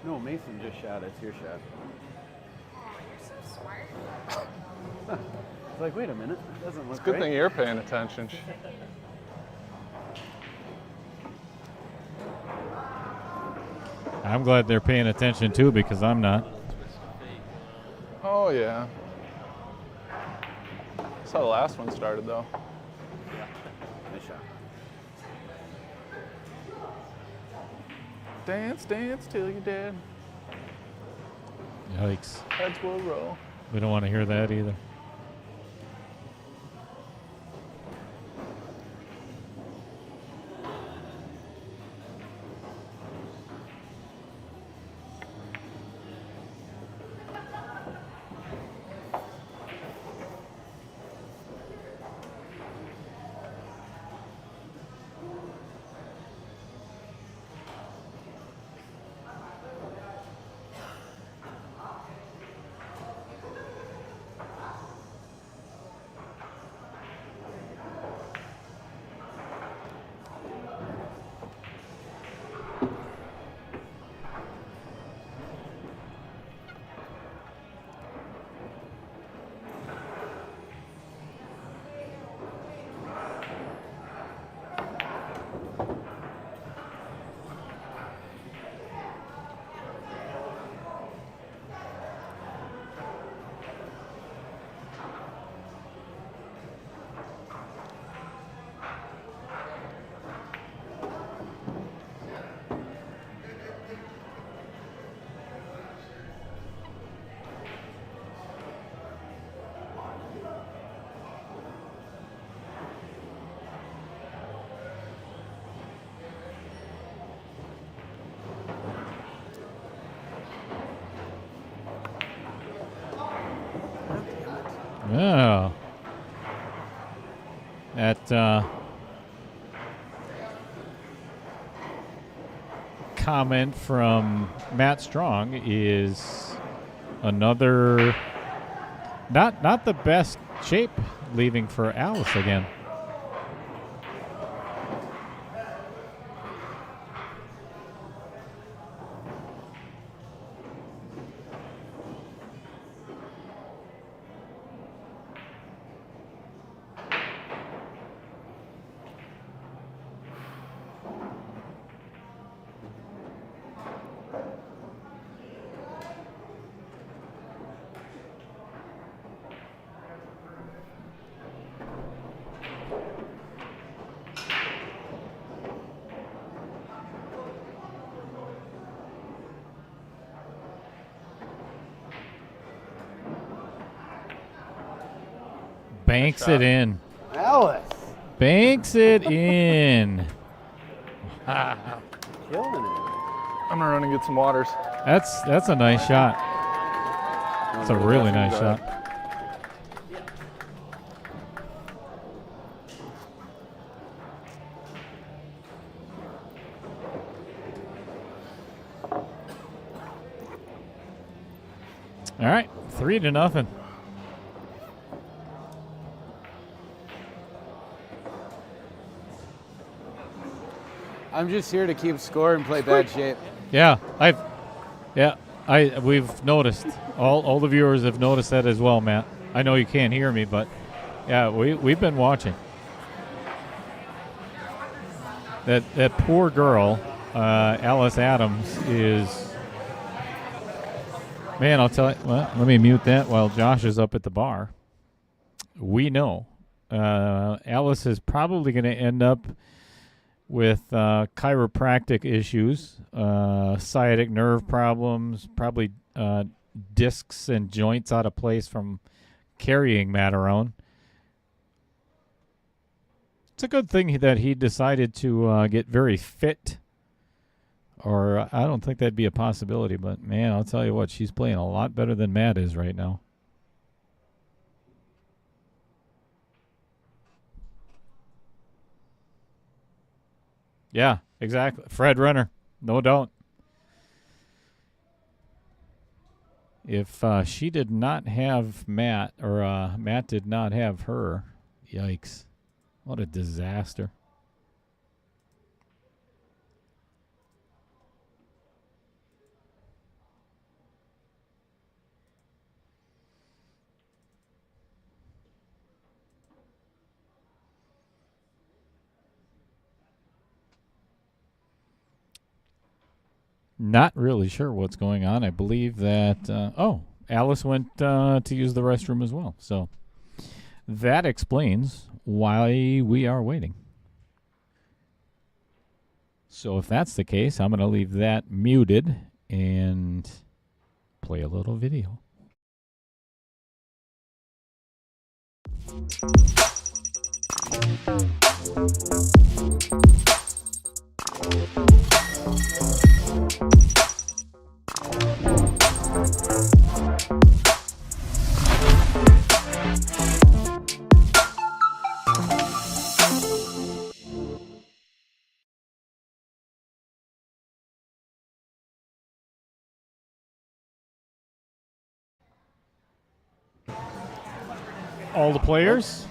No, Mason just shot. It's your shot. Oh, you're so smart. It's like, wait a minute. It doesn't look Good right. thing you're paying attention. I'm glad they're paying attention too because I'm not. Oh, yeah. That's how the last one started, though. Nice shot. Dance, dance till you're dead. Yikes. Heads will roll. We don't want to hear that either. Oh. That comment from Matt Strong is another not the best shape leaving for Alice again. Banks it in. Alice. Banks it in. Killing it. I'm gonna run and get some waters. That's a nice shot. That's a really nice shot. All right, 3-0. I'm just here to keep score and play bad shape. Yeah, we've noticed. All the viewers have noticed that as well, Matt. I know you can't hear me, but yeah, we've been watching. That poor girl, Alice Adams, is. Man, I'll tell you. Well, let me mute that while Josh is up at the bar. We know Alice is probably going to end up with chiropractic issues, sciatic nerve problems, probably discs and joints out of place from carrying Matt around. It's a good thing that he decided to get very fit, or I don't think that'd be a possibility, but man, I'll tell you what, she's playing a lot better than Matt is right now. Yeah, exactly. Fred Renner, no doubt. If she did not have Matt, or Matt did not have her, yikes. What a disaster. Not really sure what's going on. I believe that, Alice went to use the restroom as well. So that explains why we are waiting. So if that's the case, I'm going to leave that muted and play a little video. All the players?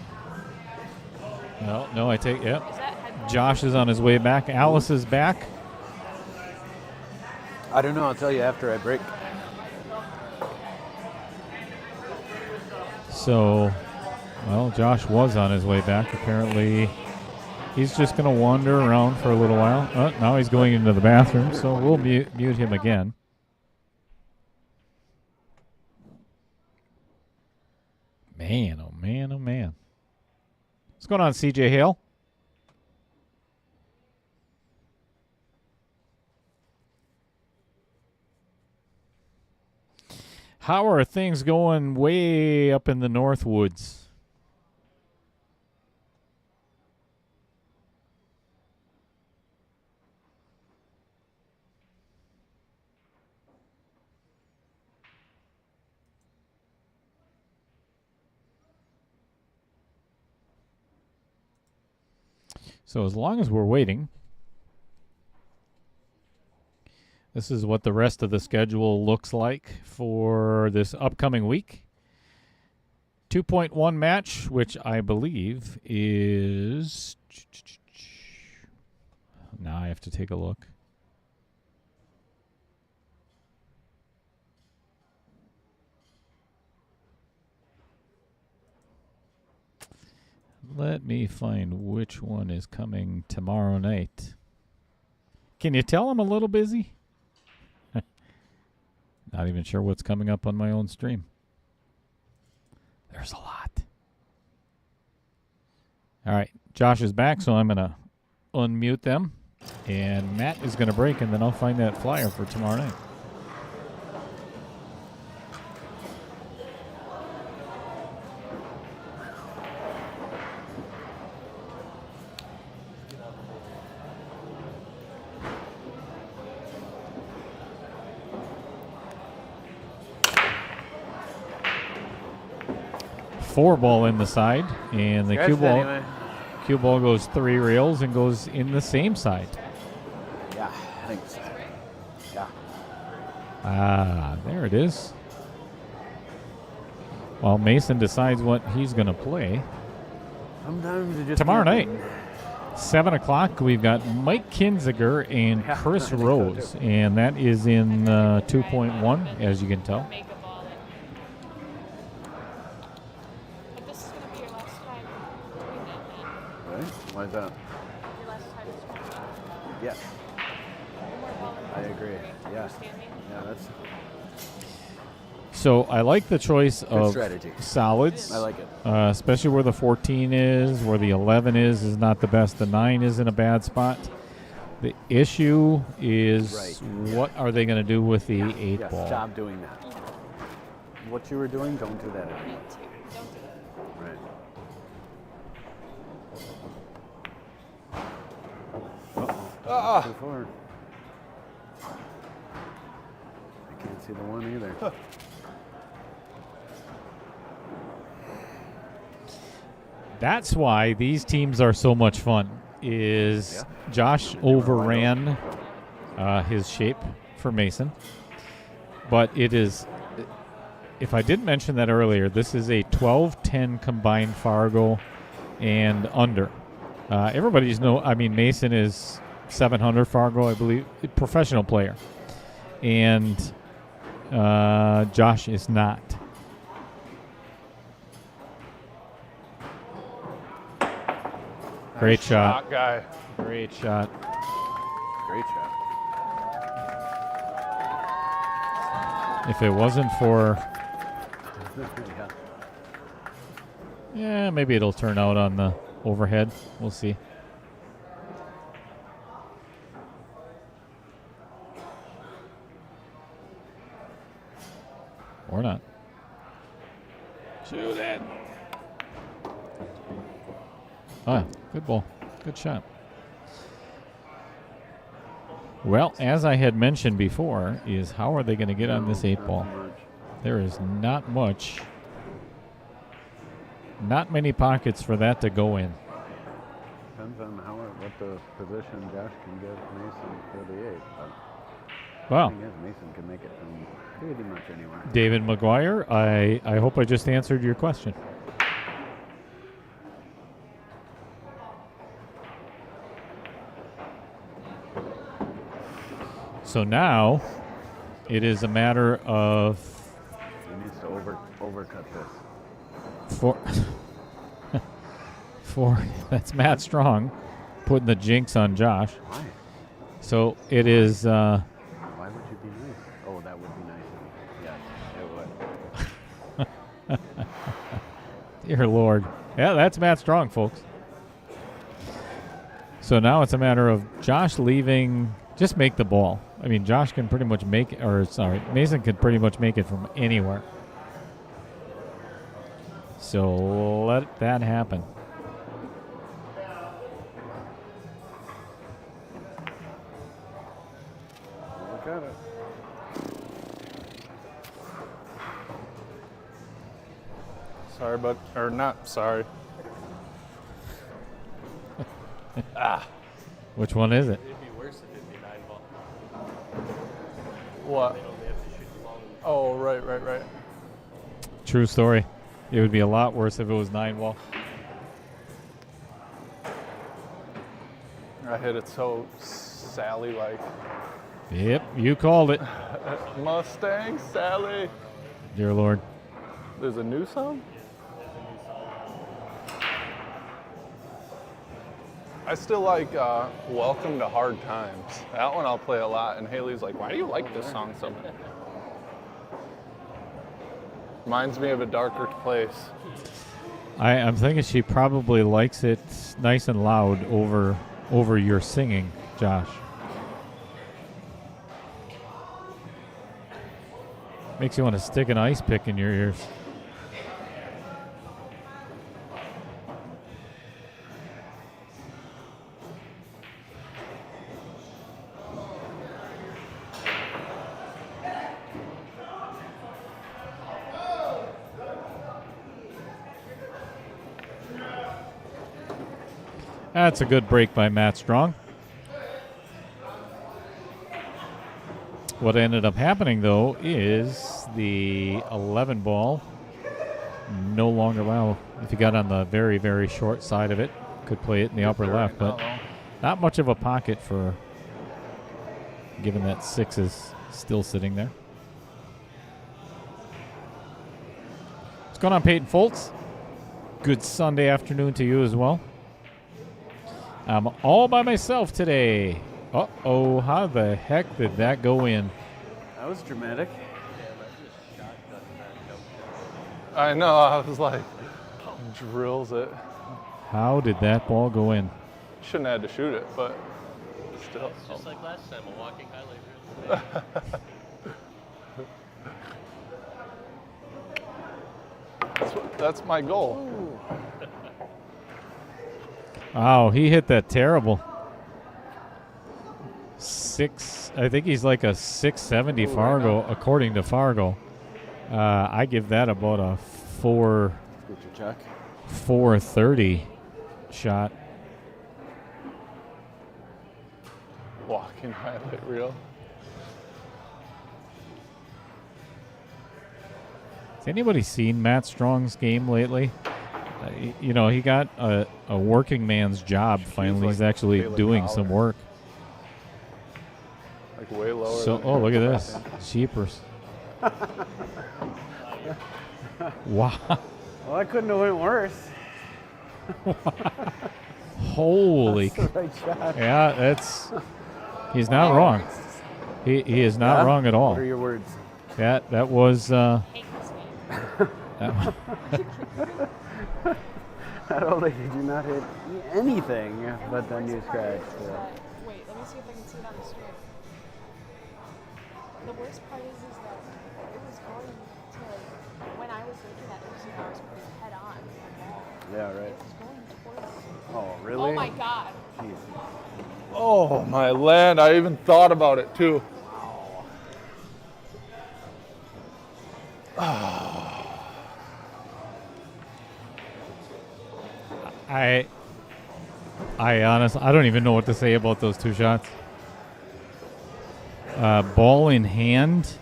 No, I take, yep. Josh is on his way back. Alice is back. I don't know. I'll tell you after I break. So, well, Josh was on his way back. Apparently, he's just going to wander around for a little while. Now he's going into the bathroom, so we'll mute him again. Man, oh man, oh man. What's going on, CJ Hale? How are things going way up in the North Woods? So as long as we're waiting, this is what the rest of the schedule looks like for this upcoming week. 2.1 match, which I believe is... Now I have to take a look. Let me find which one is coming tomorrow night. Can you tell I'm a little busy? Not even sure what's coming up on my own stream. There's a lot. All right, Josh is back, so I'm going to unmute them. And Matt is going to break, and then I'll find that flyer for tomorrow night. Four ball in the side, and the cue ball goes 3 rails and goes in the same side. Yeah, I think so. Yeah. Ah, there it is. While Mason decides what he's going to play. Sometimes it just Tomorrow night, 7 o'clock, we've got Mike Kinziger and Chris Rose, and that is in 2.1, as you can tell. Make a ball in. But this is going to be your last time doing that, man. Right? Why is that? Your last time streaming. Yes. No more ball in. I agree. Yeah. Understanding? Yeah, that's So I like the choice of strategy. solids. I like it. Especially where the 14 is, where the 11 is not the best. The 9 is in a bad spot. The issue is what are they going to do with the 8 Yes, ball? stop doing that. What you were doing, don't do that anymore. Me too. Don't do it. Right. Too far. I can't see the one either. That's why these teams are so much fun. Is Josh overran his shape for Mason, but it is. If I didn't mention that earlier, this is a 12-10 combined Fargo and under. Everybody's Mason is 700 Fargo, I believe, professional player, and Josh is not. Great shot. guy. Great shot. Great shot. If it wasn't for, Yeah. maybe it'll turn out on the overhead. We'll see. Or not. Shoot it. Ah, good ball. Good shot. Well, as I had mentioned before, is how are they going to get on this 8 ball? There is not much. Not many pockets for that to go in. Depends on what the position Josh can give Mason for the 8. Wow. The thing is, Mason can make it from pretty much anywhere. David McGuire, I hope I just answered your question. So now it is a matter of He needs to overcut this. for that's Matt Strong putting the jinx on Josh. Why? So it is Why would you be nice? Oh, that would be nice. Yes, it would. dear Lord. Yeah, that's Matt Strong, folks. So now it's a matter of Josh leaving. Just make the ball. I mean, Josh can pretty much make it, Mason can pretty much make it from anywhere. So let that happen. Look at it. Sorry, but or not sorry. Which one is it? It'd be worse if it'd be 9 ball. What? They'd only have to shoot the ball. Oh, right. True story. It would be a lot worse if it was 9-ball. I hit it so Sally-like. Yep, you called it. Mustang Sally. Dear Lord. There's a new song? I still like Welcome to Hard Times. That one I'll play a lot. And Haley's like, why do you like this song so much? Reminds me of a darker place. I'm thinking she probably likes it nice and loud over your singing, Josh. Makes you want to stick an ice pick in your ears. That's a good break by Matt Strong. What ended up happening, though, is the 11 ball no longer, well, if you got on the very, very short side of it, could play it in the upper left, but not much of a pocket for, given that 6 is still sitting there. What's going on, Peyton Foltz? Good Sunday afternoon to you as well. I'm all by myself today. Uh-oh, how the heck did that go in? That was dramatic. I know, I was like, drills it. How did that ball go in? Shouldn't have had to shoot it, but still. Just like last time, a walking highlight reel. That's my goal. Wow, he hit that terrible. 6, I think he's like a 670 Fargo, according to Fargo. I give that about a 430 shot. Walking highlight reel. Has anybody seen Matt Strong's game lately? You know, he got a working man's job finally. He's actually doing some work. Like way lower. So, oh, look at this. Sheepers. Wow. Well, that couldn't have went worse. Holy. That's the right shot. Yeah, he's not wrong. He is not wrong at all. What are your words? That was I don't think you do not hit anything but then you scratch. Wait, let me see if I can see it on the screen. The worst part is that it was going to, like, when I was looking at it, I was putting head on the ball. Yeah, right. It was going towards. Oh, really? Oh my God. Jeez. Oh, my land. I even thought about it, too. I honestly, I don't even know what to say about those two shots. Ball in hand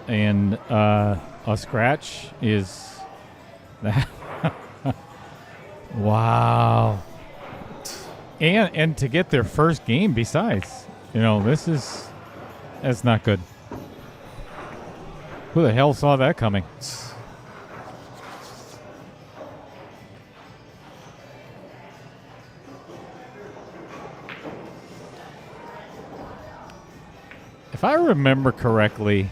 and a scratch is that. Wow. And to get their first game besides, you know, that's not good. Who the hell saw that coming? If I remember correctly,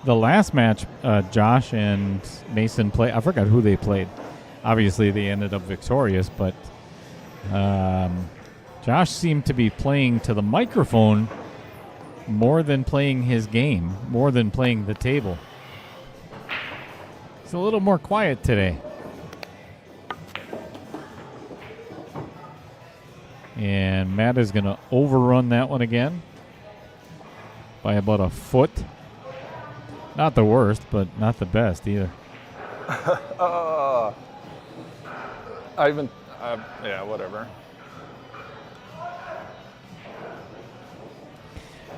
the last match, Josh and Mason played. I forgot who they played. Obviously, they ended up victorious, but Josh seemed to be playing to the microphone more than playing his game, more than playing the table. It's a little more quiet today. And Matt is going to overrun that one again by about a foot. Not the worst, but not the best either. Yeah, whatever.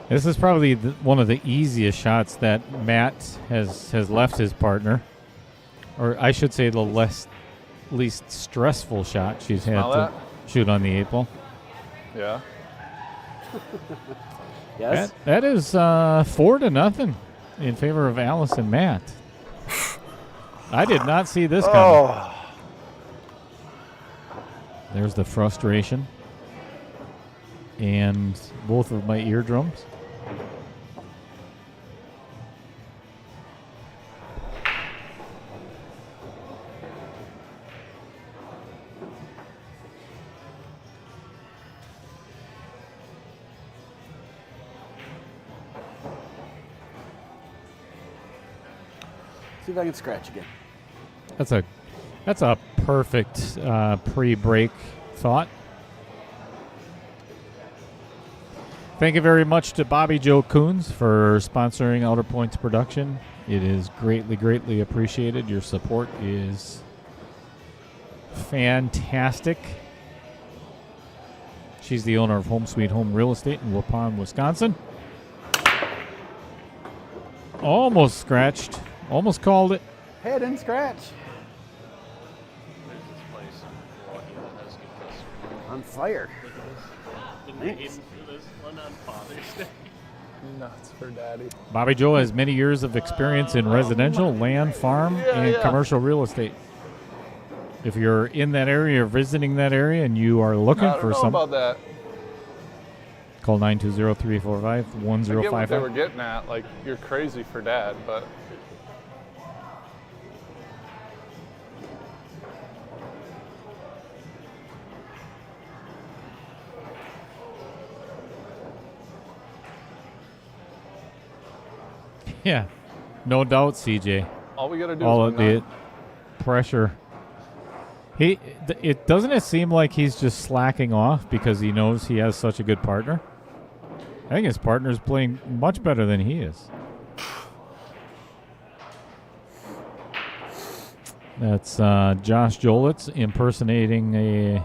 This is probably one of the easiest shots that Matt has left his partner, or I should say, the least stressful shot she's had Smell to that? shoot on the 8-ball. Yeah. Yes. That is 4-0 in favor of Alice and Matt. I did not see this coming. Oh. There's the frustration and both of my eardrums. See if I can scratch again. That's a perfect pre-break thought. Thank you very much to Bobby Joe Coons for sponsoring Outer Points production. It is greatly, greatly appreciated. Your support is fantastic. She's the owner of Home Sweet Home Real Estate in Waupun, Wisconsin. Almost scratched. Almost called it. Hey, I didn't scratch. There's this place in Milwaukee that has good customers. On fire. Been waiting for this one on Father's Day. Nuts for daddy. Bobby Joe has many years of experience in residential, land, farm, and commercial real estate. If you're in that area or visiting that area and you are looking I don't for know some, about that. call 920-345-1055. I get what they were getting at. Like, you're crazy for dad, but Yeah, no doubt, CJ. all we gotta do All is of win the pressure. It doesn't it seem like he's just slacking off because he knows he has such a good partner? I think his partner's playing much better than he is. That's Josh Jolitz impersonating a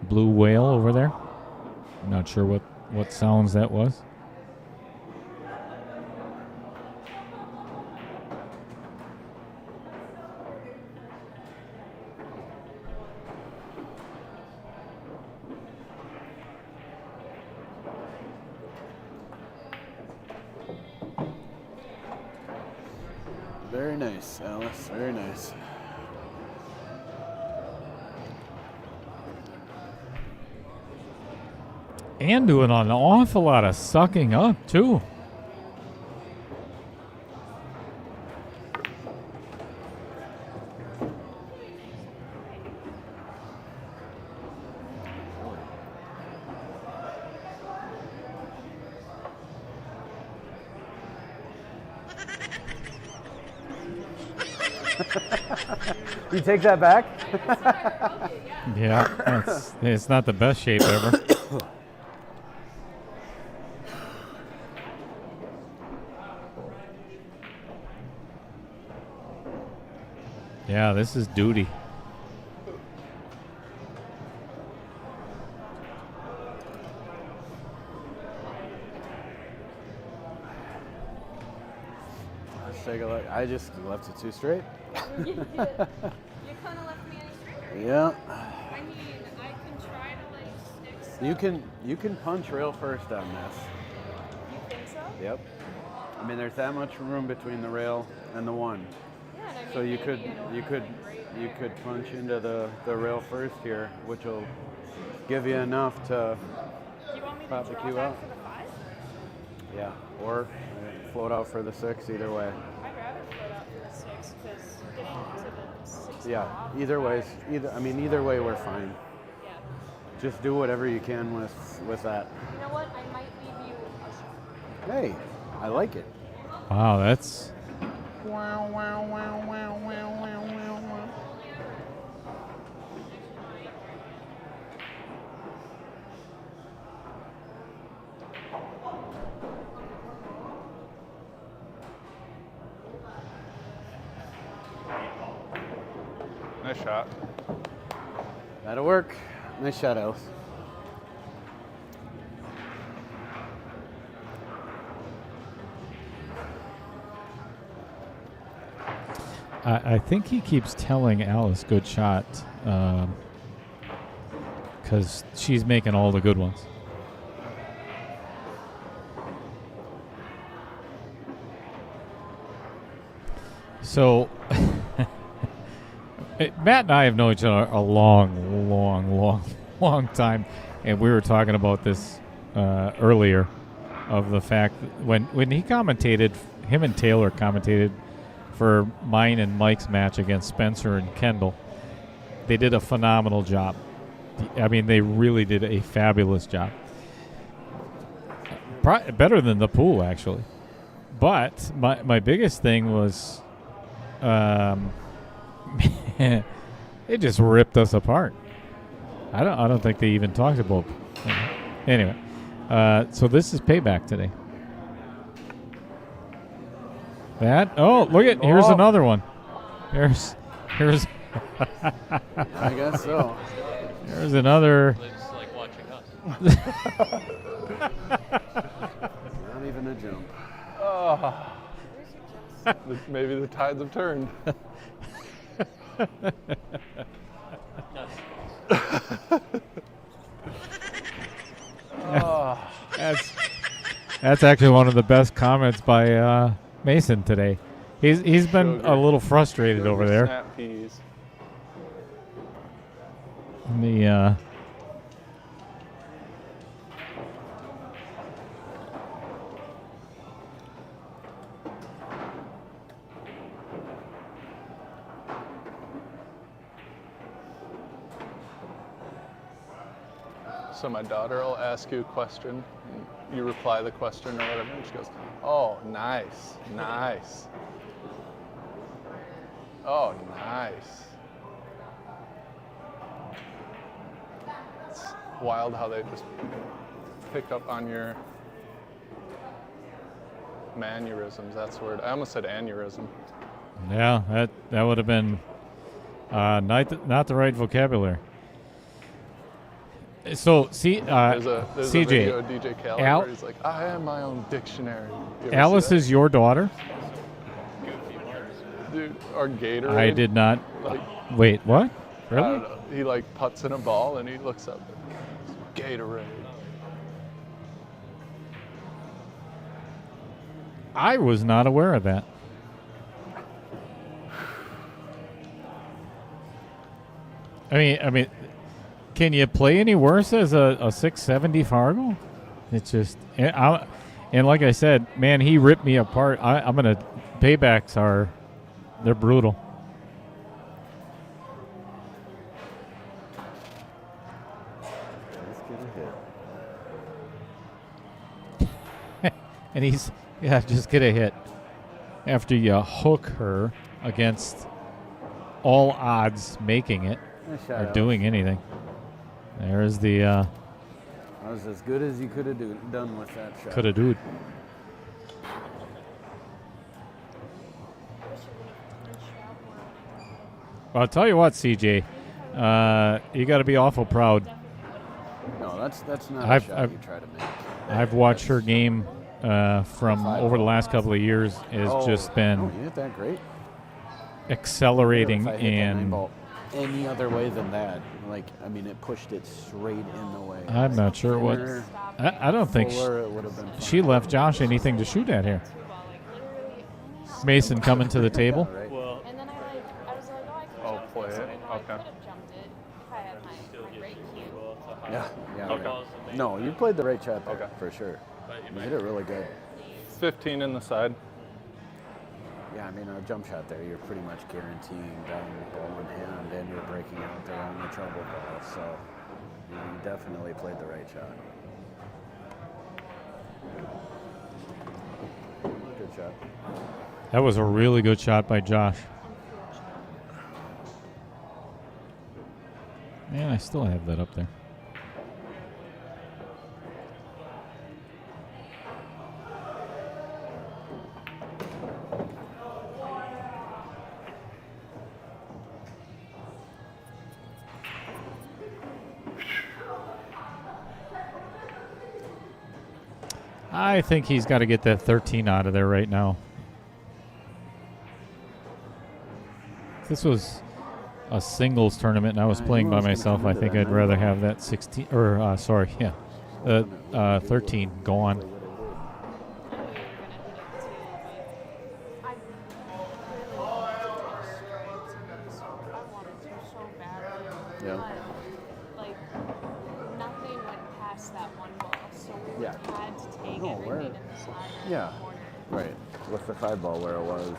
blue whale over there. Not sure what sounds that was. Very nice, Alice. Very nice. And doing an awful lot of sucking up, too. You take that back? Yeah, it's not the best shape ever. Yeah, this is duty. Let's take a look. I just left it too straight. You kind of left me any straight. Yeah. I mean, I can try to like stick stuff. You can punch rail first on this. You think so? Yep. I mean, there's that much room between the rail and the one. Yeah, and I mean, So you maybe could it'll you could break. you could punch into the rail first here, which will give you enough to Do you want me to pop the draw cue back out. for the 5? Yeah, or float out for the 6 either way. I'd rather float out for the 6 because getting to the 6 Yeah, off either the way, five- either way we're fine. Yeah. Just do whatever you can with that. You know what? I might leave you a shot. Hey, I like it. Wow, that's Nice shot. That'll work. Nice shadows. I think he keeps telling Alice good shot because she's making all the good ones. So Matt and I have known each other a long time, and we were talking about this earlier of the fact that when he commentated, him and Taylor commentated for mine and Mike's match against Spencer and Kendall. They did a phenomenal job. I mean, they really did a fabulous job. Better than the pool, actually. But my biggest thing was, it just ripped us apart. I don't think they even talked about. Anyway, so this is payback today. That look at here's another one. Here's. I guess so. Here's another. It's like watching us. Not even a jump. Oh. Maybe the tides have turned. That's actually one of the best comments by Mason today. He's been a little frustrated over there. Snap peas. The So my daughter will ask you a question, and you reply the question or whatever, and she goes, "Oh, nice, nice. Oh, nice." It's wild how they just pick up on your mannerisms. That's the word. I almost said aneurysm. yeah, that would have been not the right vocabulary. So see, There's a CJ, video of DJ Khaled where he's like, "I am my own dictionary." You ever Alice see that? is your daughter? Dude, or Gatorade. I did not. Like, Wait, what? I Really? don't know. He like putts in a ball and he looks up. Gatorade. I was not aware of that. I mean, can you play any worse as a 670 Fargo? It's just, and like I said, man, he ripped me apart. I'm gonna paybacks they're brutal. Let's get a hit. And just get a hit after you hook her against all odds, making it Nice or shot, doing anything. There's the That was as good as you could have done with that shot. coulda dude. Well, I'll tell you what, CJ, you got to be awful proud. No, that's not I've- a shot I've- you try to make. I've watched her game from over the last couple of years. Has just been Oh, you hit that great. accelerating If I hit that nine and ball any other way than that, like, I mean, it pushed it straight in the way. I'm not sure what. Thinner, I don't think fuller, it would have been fine. she left Josh anything to shoot at here. Mason coming to the table. Right? Well, And then I was like, oh, I can jump play this. it? And I know I Okay. could have jumped it if I had my break cue. Yeah, yeah. Okay. Right. No, you played the right shot there, Okay. for sure. You hit it really good. 15 in the side. Yeah, I mean, a jump shot there, you're pretty much guaranteeing down the ball in hand, and you're breaking out there on the trouble ball. So you definitely played the right shot. Good shot. That was a really good shot by Josh. Man, I still have that up there. I think he's got to get that 13 out of there right now. If this was a singles tournament and I was playing by myself, I think I'd rather have that 16 or 13 go on. Yeah. Like, nothing went past that one ball, so we Yeah. had to take No, everything where- in the side or Yeah. the corner. Right. What's the 5 ball where it was?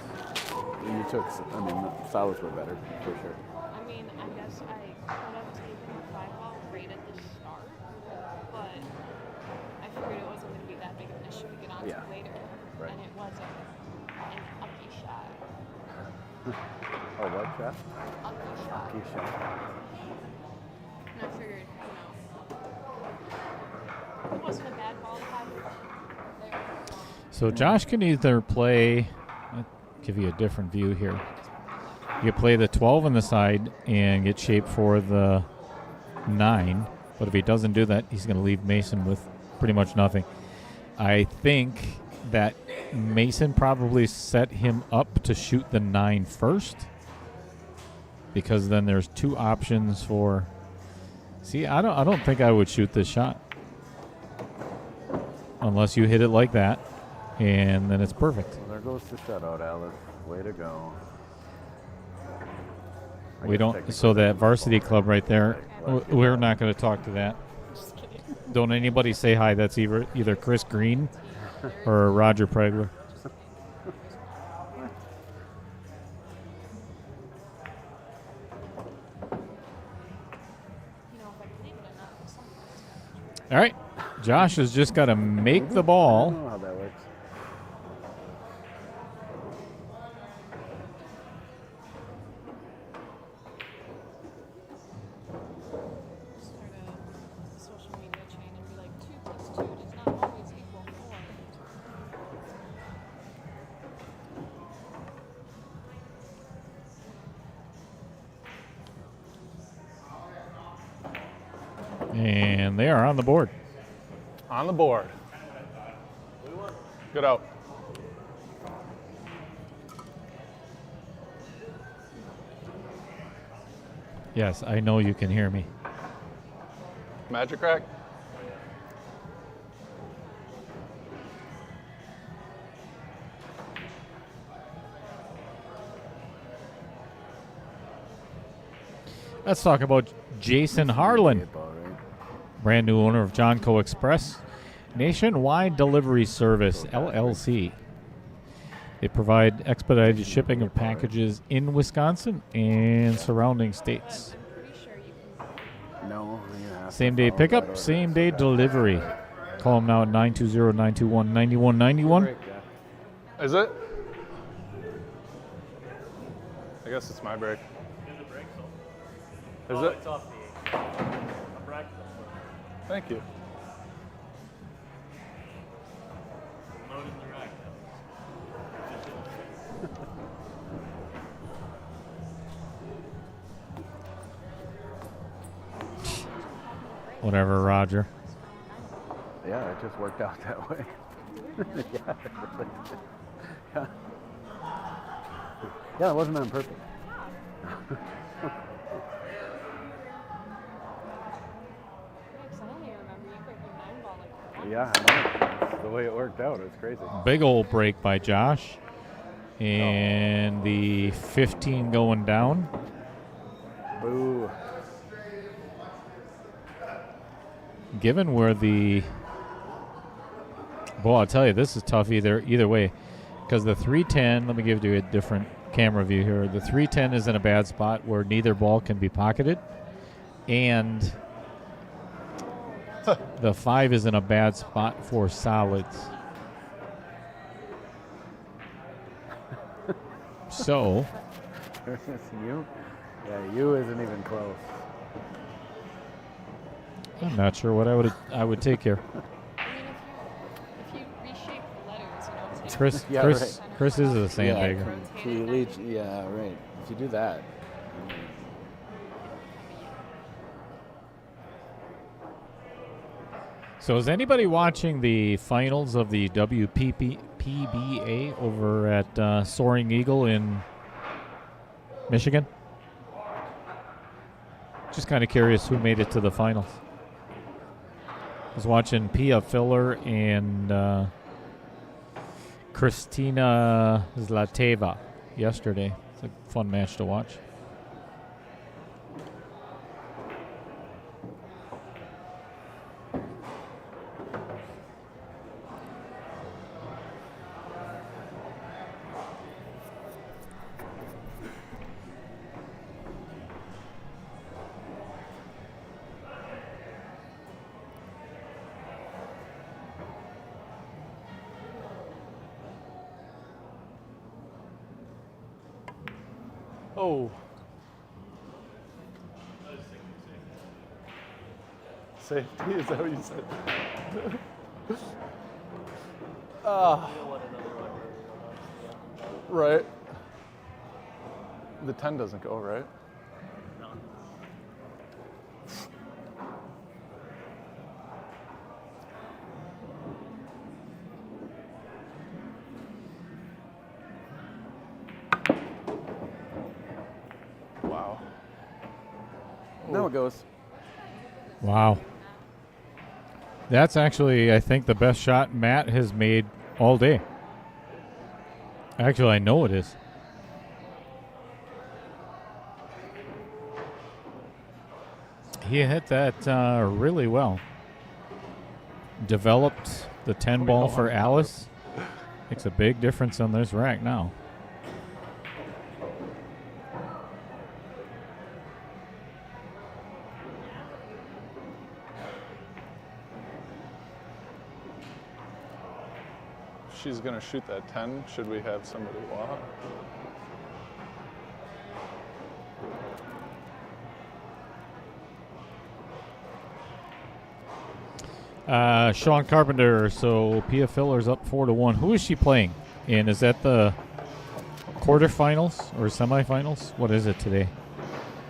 You took, I mean, the solids were better, for sure. I mean, I guess I could have taken the 5 ball right at the start, but I figured it wasn't going to be that big of an issue to get onto Yeah. later. Right. And it wasn't an ucky shot. Oh, what shot? Ucky shot. Key shot. And I figured, it wasn't a bad ball to have there. So Josh can either play, I'll give you a different view here. You can play the 12 on the side and get shaped for the 9, but if he doesn't do that, he's going to leave Mason with pretty much nothing. I think that Mason probably set him up to shoot the 9 first, because then there's 2 options for. See, I don't think I would shoot this shot unless you hit it like that, and then it's perfect. Well, there goes the shutout, Alice. Way to go. I We guess don't. technically So that that's varsity ball. club right there, we're not going to talk to that. Just kidding. Don't anybody say hi. That's either Chris Green or Roger Pregler. All right, Josh has just got to make the I ball. don't know how that works. Start a social media chain and be like, 2 plus 2 does not always equal 4. And they are on the board. On the board. Good out. Yes, I know you can hear me. Magic crack. Let's talk about Jason Harlan, Great ball, right? brand new owner of John Co. Express, Nationwide Delivery Service, LLC. They provide expedited shipping of packages in Wisconsin and surrounding states. I'm pretty sure you can. No. you have to Same day follow that pickup, order. same day delivery. Call them now at 920-921-9191. Break, yeah. Is it? I guess it's my break. Is it? It's off the 8. I'm practicing. Thank you. Loading the rack. Whatever, Roger. Yeah, it just worked out that way. yeah, yeah. Yeah, it wasn't on purpose. Because I only remember you breaking 9 ball like once. Yeah, I know. It's the way it worked out. It's crazy. Big old break by Josh. And the 15 going down. Boo. Given where the. Well, I'll tell you, this is tough either way. Because the 310, let me give you a different camera view here. The 310 is in a bad spot where neither ball can be pocketed. And the 5 is in a bad spot for solids. So, you? Yeah, you isn't even close. I'm not sure what I would take here. I mean, if you reshape the letters, take Chris, Yeah, Chris, right. Chris is a sandbagger. Yeah, if you leach, yeah, right. If you do that. So is anybody watching the finals of the WPBA over at Soaring Eagle in Michigan? Just kind of curious who made it to the finals. I was watching Pia Filler and Kristina Zlateva yesterday. It's a fun match to watch. Oh. Safety, is that what you said? Right. The 10 doesn't go, right? Wow. Now it goes. Wow. That's actually, I think, the best shot Matt has made all day. Actually, I know it is. He hit that really well. Developed the 10 ball for Alice. Makes a big difference on this rack now. She's going to shoot that 10. Should we have somebody walk? Sean Carpenter, so Pia Filler's up 4-1. Who is she playing? And is that the quarterfinals or semifinals? What is it today?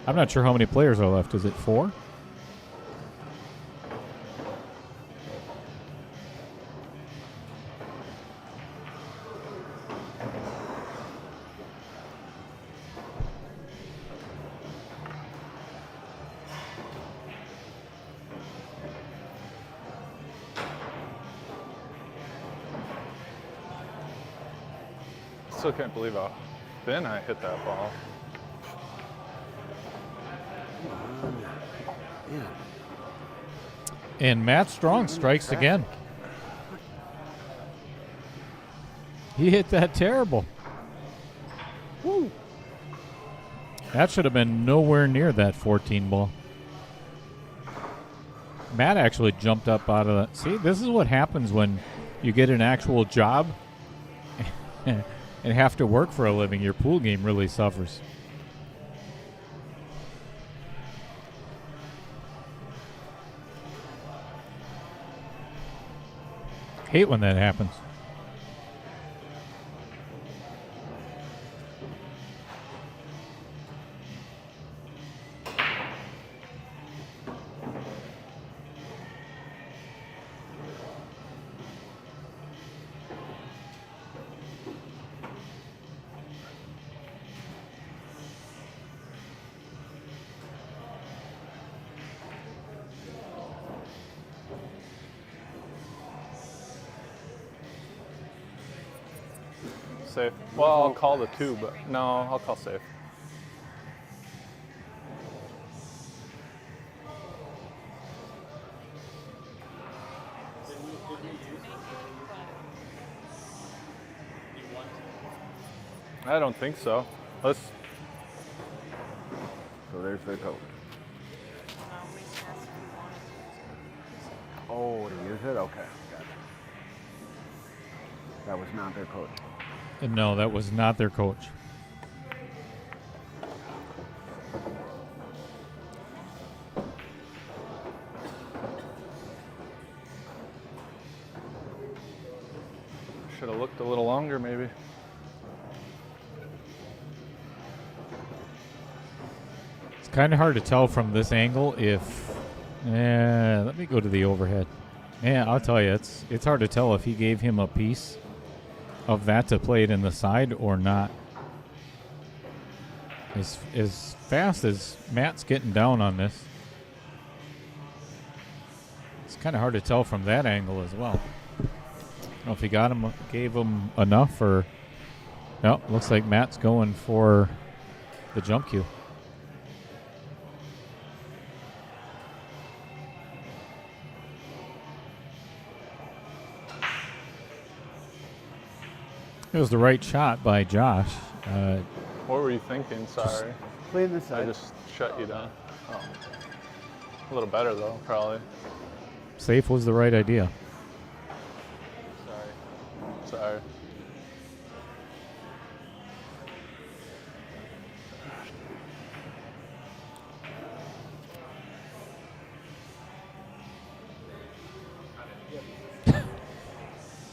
I'm not sure how many players are left. Is it 4? Still can't believe how thin I hit that ball. Yeah. And Matt Strong strikes again. He hit that terrible. Woo. That should have been nowhere near that 14 ball. Matt actually jumped up out of that. See, this is what happens when you get an actual job and have to work for a living. Your pool game really suffers. Hate when that happens. Safe. Well, I'll call the 2, but no, I'll call safe. I don't think so. Let's. So there's the coach. Oh, to use it? Okay. Gotcha. That was not their coach. No, that was not their coach. Should have looked a little longer, maybe. It's kind of hard to tell from this angle if... let me go to the overhead. Yeah, I'll tell you, it's hard to tell if he gave him a piece of that to play it in the side or not. As fast as Matt's getting down on this, it's kind of hard to tell from that angle as well. I don't know if he gave him enough or... No, looks like Matt's going for the jump cue. It was the right shot by Josh. What were you thinking? Sorry. Play in the I side. just shut you down. Oh. A little better though, probably. Safe was the right idea. Sorry.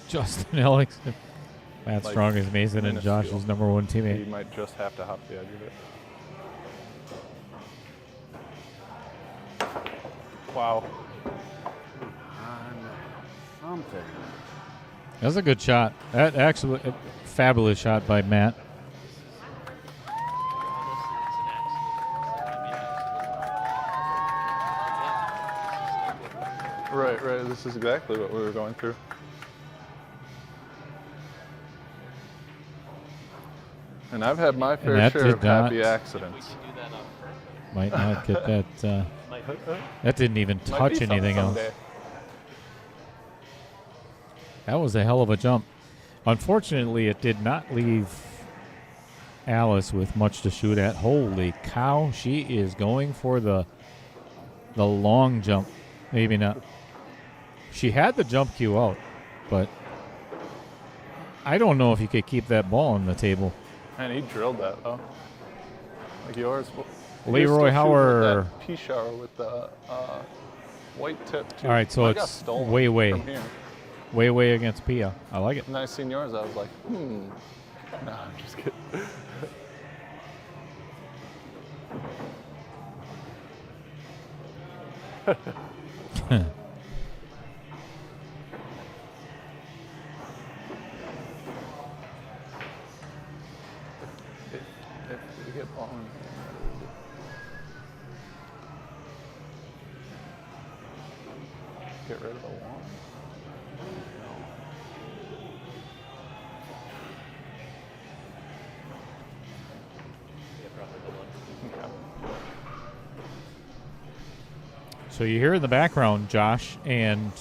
Justin Alex. Matt Like, Strong is Mason and minuscule. Josh's number one You teammate. might just have to hop the edge of it. Wow. Something. That was a good shot. That actually a fabulous shot by Matt. Right. This is exactly what we were going through. And I've had my fair that share did of happy not- accidents. Might not get that. That didn't even Might touch be something anything else. someday. That was a hell of a jump. Unfortunately, it did not leave Alice with much to shoot at. Holy cow, she is going for the long jump. Maybe not. She had the jump cue out, but I don't know if you could keep that ball on the table. Man, he drilled that though. Like yours. Leroy Hauer. Pea shower with the white tip too. All right, so Mine got it's stolen way from here. way against Pia. I like it. And then I seen yours. I was like, No, I'm just kidding. If we get on. Get rid of the wall. Okay. So you hear in the background Josh and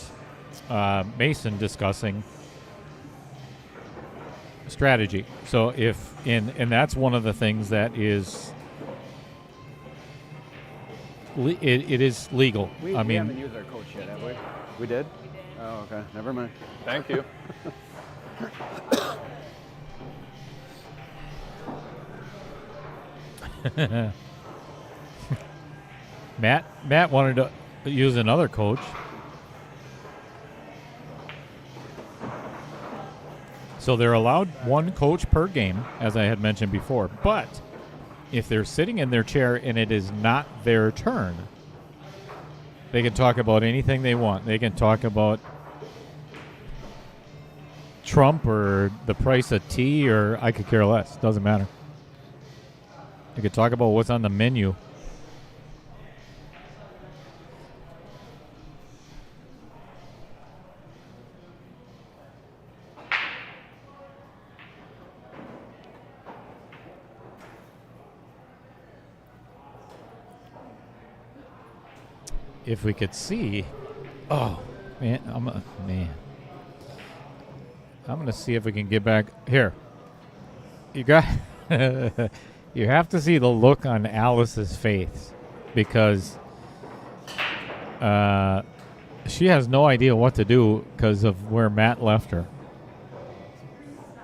Mason discussing strategy. So and that's one of the things that is it is legal. We I mean, haven't used our coach yet, have we? We did? Oh, okay. Never mind. Thank you. Matt wanted to use another coach. So they're allowed one coach per game, as I had mentioned before. But if they're sitting in their chair and it is not their turn, they can talk about anything they want. They can talk about Trump or the price of tea, or I could care less. Doesn't matter. They could talk about what's on the menu. If we could see, oh man, I'm gonna see if we can get back here. You got, you have to see the look on Alice's face because she has no idea what to do because of where Matt left her.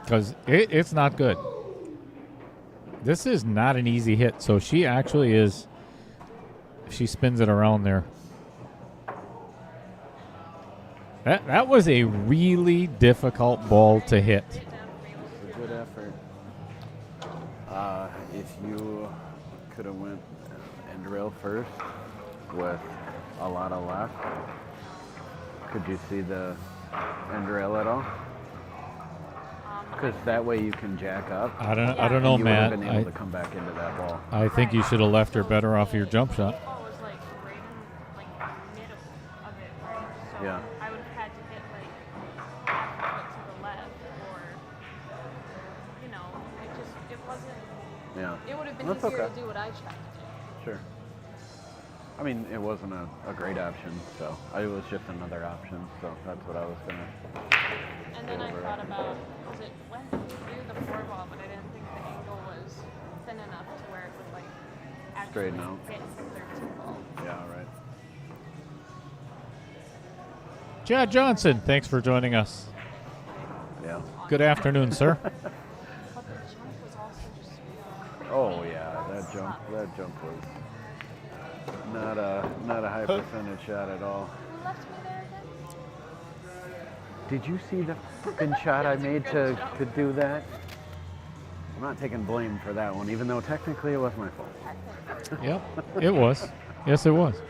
Because it's not good. This is not an easy hit, so she actually is. She spins it around there. That was a really difficult ball to hit. It's a good effort. If you could have went end rail first with a lot of left, Could you see the end rail at all? Because that way you can jack up. I don't know, and you would Matt. have been able to come back into that wall. I think you should have left her better off your jump shot. Ball was like right in like the middle of it, right? So Yeah. I would have had to hit like half of it to the left, or you know, it wasn't. Yeah. It would have been That's easier okay. to do what I tried to do. Sure. I mean, it wasn't a great option, so it was just another option. So that's what I was gonna. And then I over. thought about, because it went through the 4-ball, but I didn't think the angle was thin enough to where it would like actually Straighten out. hit the 13-ball. Yeah. Right. Chad Johnson, thanks for joining us. Yeah. Good afternoon, sir. But the jump was also just Oh yeah, that jump was not a high percentage shot at all. Who left me there again? Did you see the fucking shot I made to do that? I'm not taking blame for that one, even though technically it was my fault. Yep, it was. Yes, it was.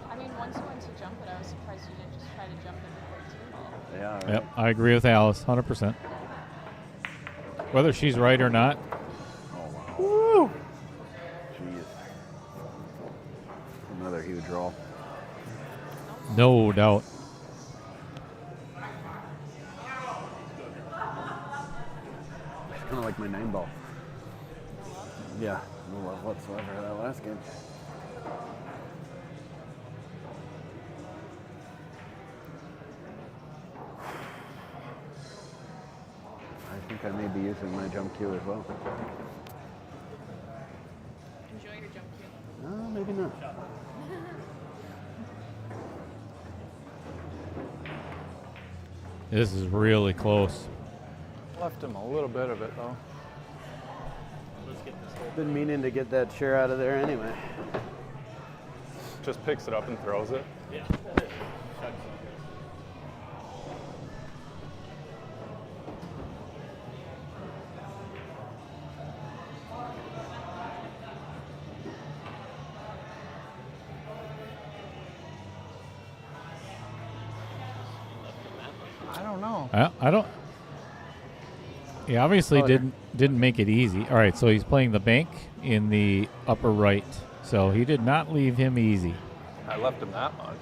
I mean, once you went to jump it, I was surprised you didn't just try to jump it ball. Yeah. Right. Yep, I agree with Alice, 100%. Whether she's right or not, Oh wow. Woo! Jeez. Another huge roll. no doubt. It's kind of like my 9-ball. Yeah, no love whatsoever that last game. I think I may be using my jump cue as well. Enjoy your jump cue. No, maybe not. This is really close. Left him a little bit of it though. Been meaning to get that chair out of there anyway. Just picks it up and throws it. Yeah. I don't know. I don't. He obviously Oh, yeah. didn't make it easy. All right, so he's playing the bank in the upper right. So he did not leave him easy. I left him that much.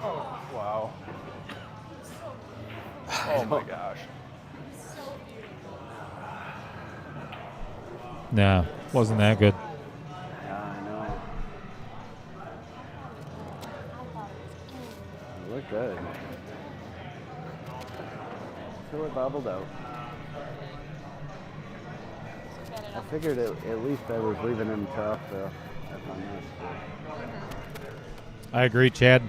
Oh, wow. Oh my gosh. Nah, wasn't that good. Yeah, I know. It looked good. Until it bobbled out. I figured at least I was leaving him tough, so that's on this. I agree, Chad.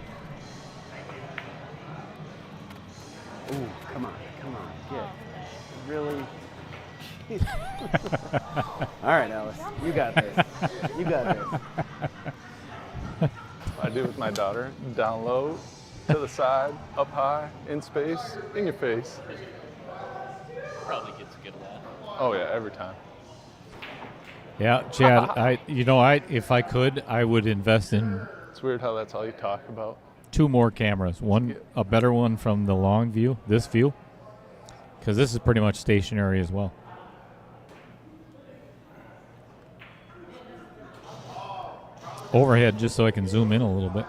Ooh, come on, get. Really? All right, Alice, you got this. You got this. I do with my daughter. Down low, to the side, up high, in space, in your face. Probably gets good at that. Oh yeah, every time. Yeah, Chad. If I could, I would invest in It's weird how that's all you talk about. 2 more cameras. One, a better one from the long view, this view, because this is pretty much stationary as well. Overhead, just so I can zoom in a little bit.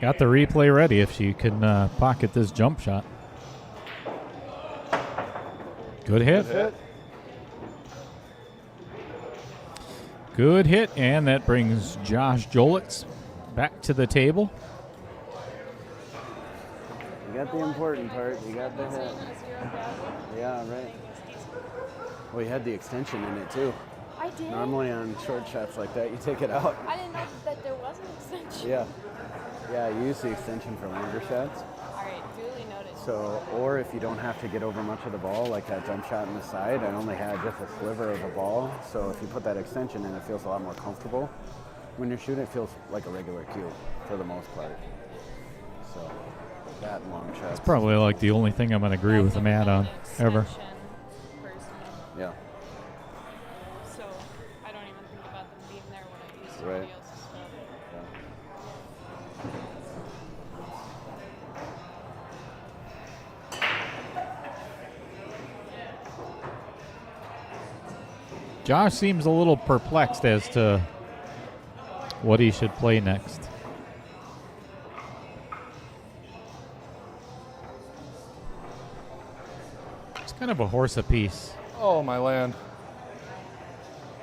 Got the replay ready if she can pocket this jump shot. Good hit. Good hit, and that brings Josh Jolitz back to the table. You got the important part. You got the hit. Yeah, right. Well, you had the extension in it too. I did. Normally on short shots like that, you take it out. I didn't know that there was an extension. Yeah. Yeah, you use the extension for longer shots. All right, duly noted. So, or if you don't have to get over much of the ball, like that jump shot in the side, I only had just a sliver of the ball. So if you put that extension in, it feels a lot more comfortable. When you're shooting, it feels like a regular cue for the most part. So that and long shots. It's probably like the only thing I'm going to agree with Matt on ever. Yeah. So I don't even think about them being there when I use Right. somebody else's stuff. Josh seems a little perplexed as to what he should play next. It's kind of a horse apiece. Oh, my land.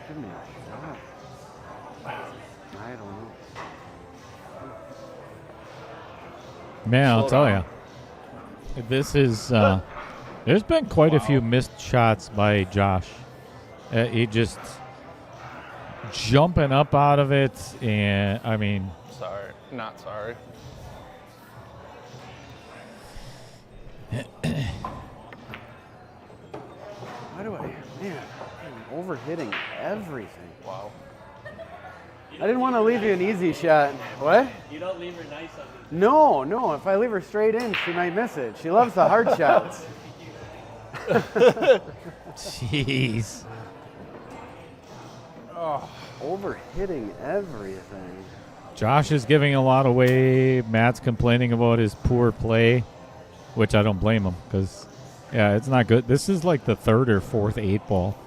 Give me a shot. I don't know. Man, I'll Slow tell down. you, this is. There's been quite a few missed shots by Josh. He just jumping up out of it, and I mean, Sorry. Not sorry. Why do I, man, I'm overhitting everything. Wow. I didn't want to leave you an easy shot. What? You don't leave her nice on me. No. If I leave her straight in, she might miss it. She loves the hard shots. jeez. Overhitting everything. Josh is giving a lot away. Matt's complaining about his poor play, which I don't blame him because, yeah, it's not good. This is like the third or fourth 8-ball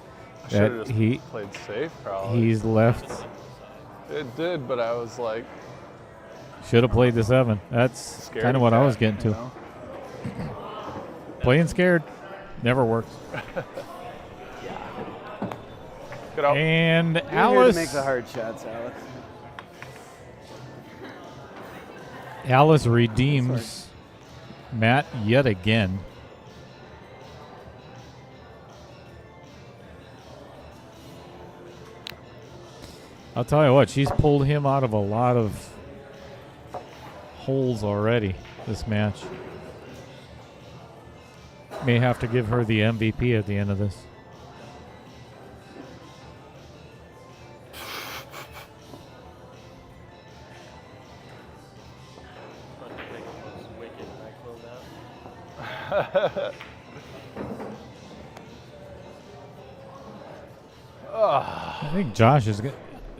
I should have that just played safe, probably. he's left. It did, but I was like Should have played the 7. That's scared. kind of what I was getting to. you know? Playing scared never works. Get out. And You're here to Alice. make the hard shots, Alex. Alice redeems Matt yet again. I'll tell you what, she's pulled him out of a lot of holes already this match. May have to give her the MVP at the end of this. Fun to think it was wicked and I closed out. I think Josh is good.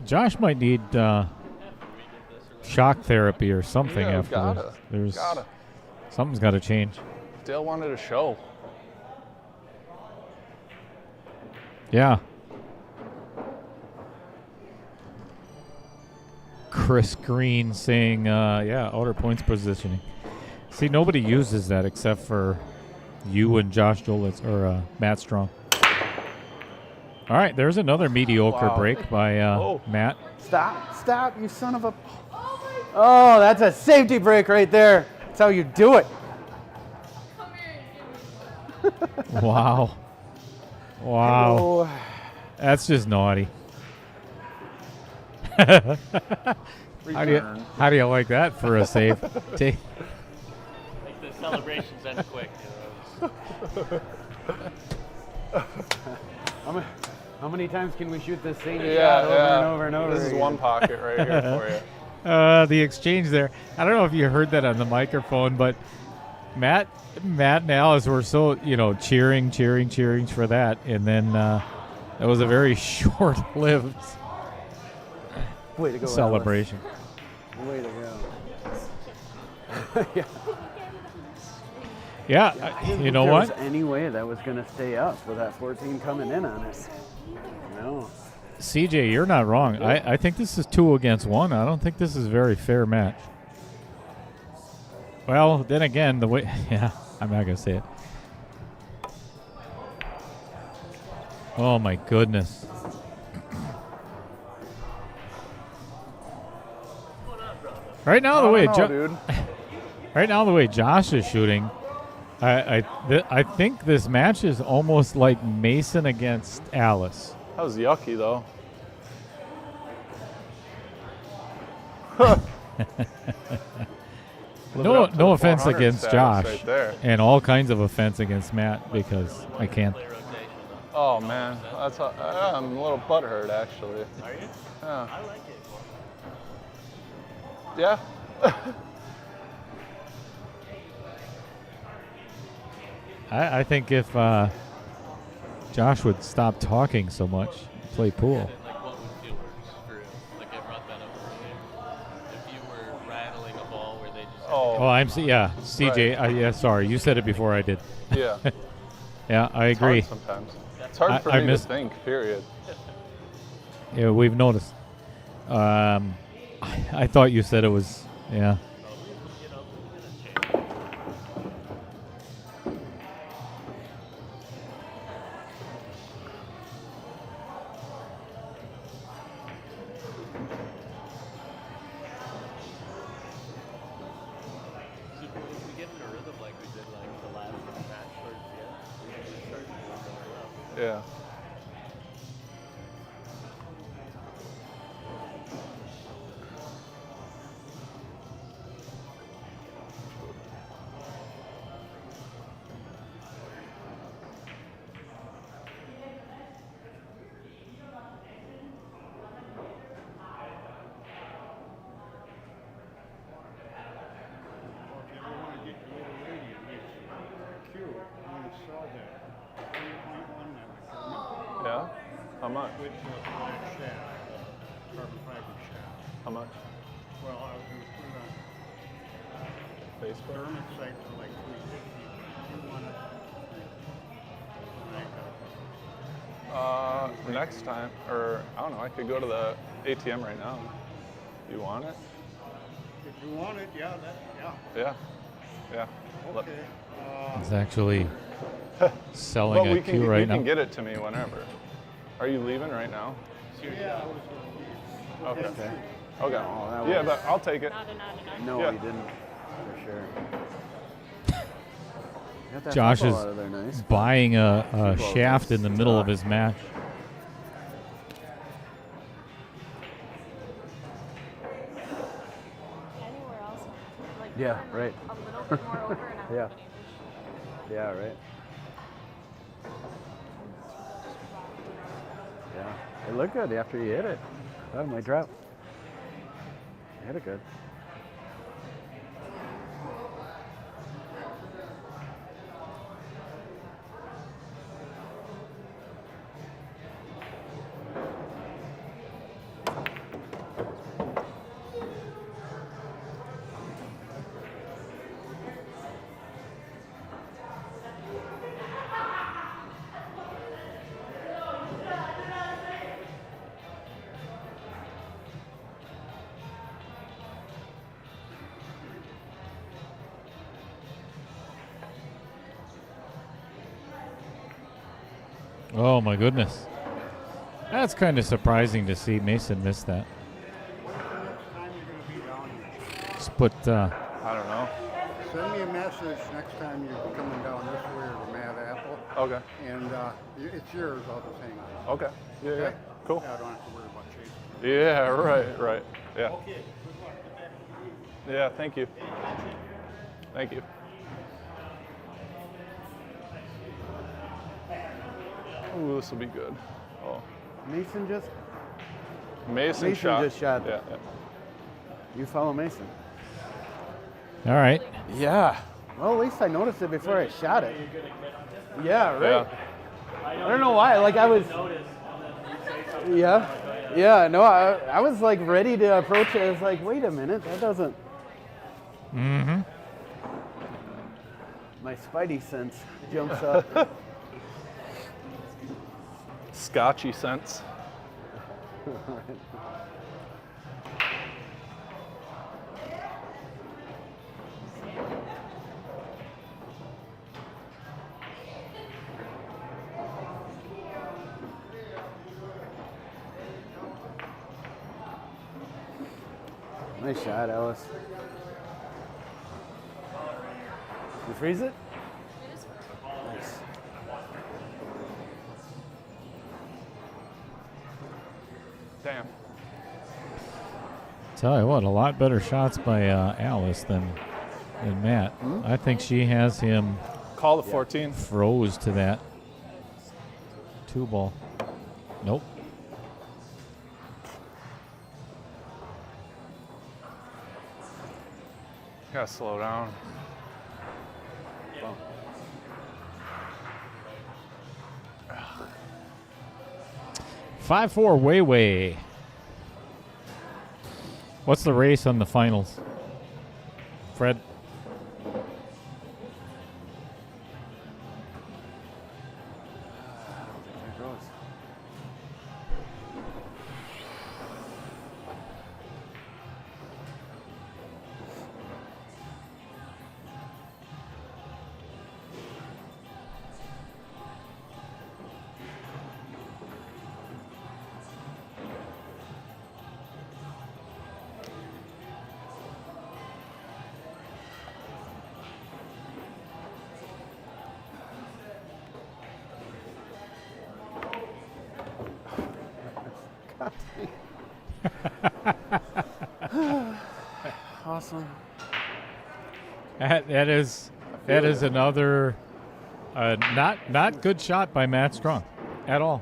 Josh might need shock therapy or something Yeah, after gotta. this. There's Gotta. something's got to change. Dale wanted a show. Yeah. Chris Green saying, yeah, outer points positioning. See, nobody uses that except for you and Josh Jolitz or Matt Strong. All right, there's another mediocre Wow. break by Matt. Stop, you son of a... Oh, that's a safety break right there. That's how you do it. Wow. Wow. Oh, That's just naughty. How do you like that for a save? Take. Like the celebrations end quick. You know? how many times can we shoot this same Yeah, shot over and over and over This is again? one pocket right here for you. The exchange there. I don't know if you heard that on the microphone, but Matt and Alice were so, cheering for that. And then that was a very short-lived Way to go, celebration. Alice. Way to go. Yeah. Yeah, I didn't you think know there what? was any way that was going to stay up with that 14 coming in on it. No. CJ, you're not wrong. I think this is 2 against 1. I don't think this is a very fair match. Well, then again, the way... Yeah, I'm not going to say it. Oh, my goodness. Right now, the way dude. right now the way Josh is shooting, I think this match is almost like Mason against Alice. That was yucky, though. Live it up to No the offense 400 against status Josh, right there. and all kinds of offense against Matt because I can't. Oh man, I'm a little butthurt actually. Are you? Yeah. I like it. Yeah. I think if Josh would stop talking so much, play pool. Like what would feel worse for you? Like I brought that up earlier. If you were rattling a ball where they just Oh, yeah, CJ. Yeah, sorry, you said it before I did. Yeah. Yeah, I It's agree. hard sometimes. It's hard for I me miss- to think. Period. Yeah, we've noticed. I thought you said it was. Yeah. So if we get in a rhythm like we did like the last match towards the end, we can just start doing more well. Yeah. If you ever want to get your little lady, it makes cute. I'm going to sell that. 3.1 now, I can remember. Yeah. How much? With the black shaft, carbon fiber shaft. How much? Well, I was going to put it on Facebook. Dermot site for like 350. If you want it, I got Next time, or I don't know. I could go to the ATM right now. You want it? If you want it, yeah, Yeah. Yeah. Let- Okay. It's actually selling But a we can, queue you right now. can get it to me whenever. Are you leaving right now? Yeah, I was going to Okay. Okay. Oh, that Yeah, was- but I'll take it. No, Yeah. he didn't. For sure. Got that Josh football is out of there, nice. buying a Football shaft in the middle of suck. his match. Anywhere else, like Yeah, even, right. a little bit more over, and I Yeah. would have Yeah, right. Yeah. It looked good after you hit it. That might drop. You hit it good. Oh my goodness. That's kind of surprising to see Mason miss that. time you're going to be down here. Just put, I don't know. Send me a message next time you're coming down this way or the Mad Apple. Okay. And it's yours, I'll just hang on. Okay. Yeah. Yeah. Okay? Cool. Yeah, I don't have to worry about chasing. Yeah. Right. Right. Yeah. Okay, good luck. Yeah. Thank you. Thank you. Ooh, this will be good. Oh, Mason just. Mason Mason shot. just shot. Yeah. You follow Mason. all right. Yeah. Well, at least I noticed it before I shot it. Yeah, right. I don't know why. Like I was. Yeah. Yeah. No, I was like ready to approach it. I was like, wait a minute, that doesn't. Mm-hmm. My spidey sense jumps up. Scotchy sense. Nice shot, Alice. You freeze it? Nice. Damn. Tell you what, a lot better shots by Alice than Matt. I think she has him Call the 14. froze to that 2-ball. Nope. Gotta slow down. 5-4 way. What's the race on the finals? Fred? There goes. Awesome. That is another not good shot by Matt Strong at all.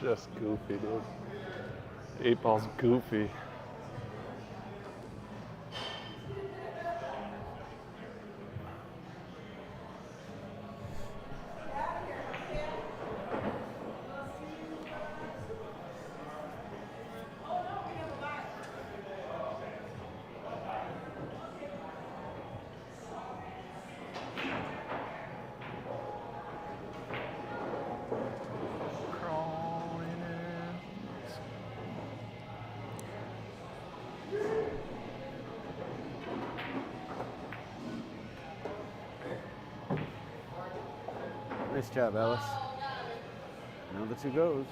Just goofy, dude. 8-ball's goofy. Nice job, Alice. Now the 2 goes.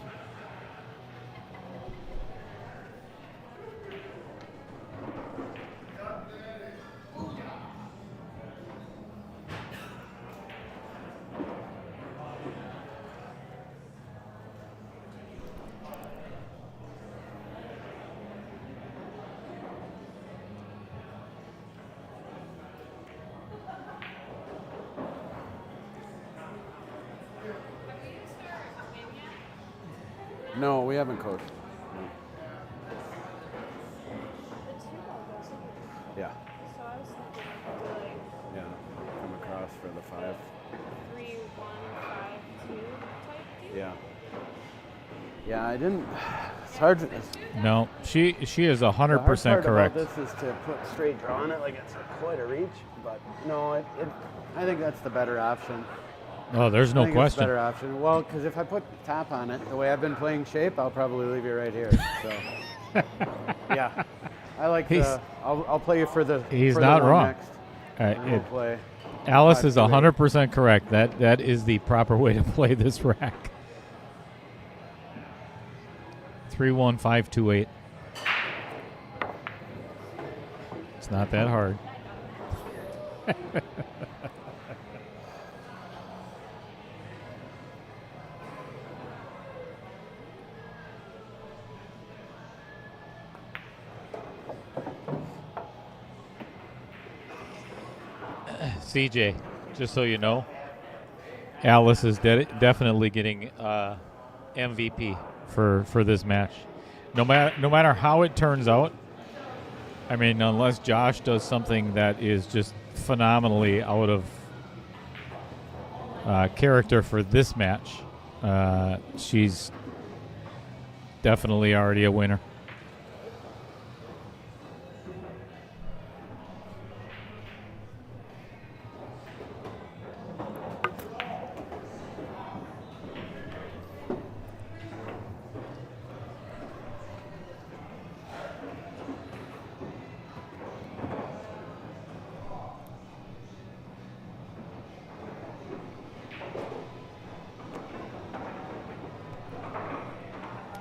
No, we haven't coached. No. Yeah. So I was thinking like Yeah. Come across for the 5. 3, 1, 5, 2 type deal. Yeah. Yeah, I didn't. It's hard to. No, she is 100% The hard part correct. about this is to put straight draw on it, like it's quite a reach. But no, I think that's the better option. Oh, there's I no think it's the question. better option. Well, because if I put top on it, the way I've been playing shape, I'll probably leave you right here. So, yeah, I like the. I'll play you for the. He's for not the one wrong. Next, and we'll play. Alice 5, is 2, 8. 100% correct. That is the proper way to play this rack. 3, 1, 5, 2, 8. It's not that hard. CJ, just so you know, Alice is definitely getting MVP for this match. No matter how it turns out. I mean, unless Josh does something that is just phenomenally out of character for this match, she's definitely already a winner.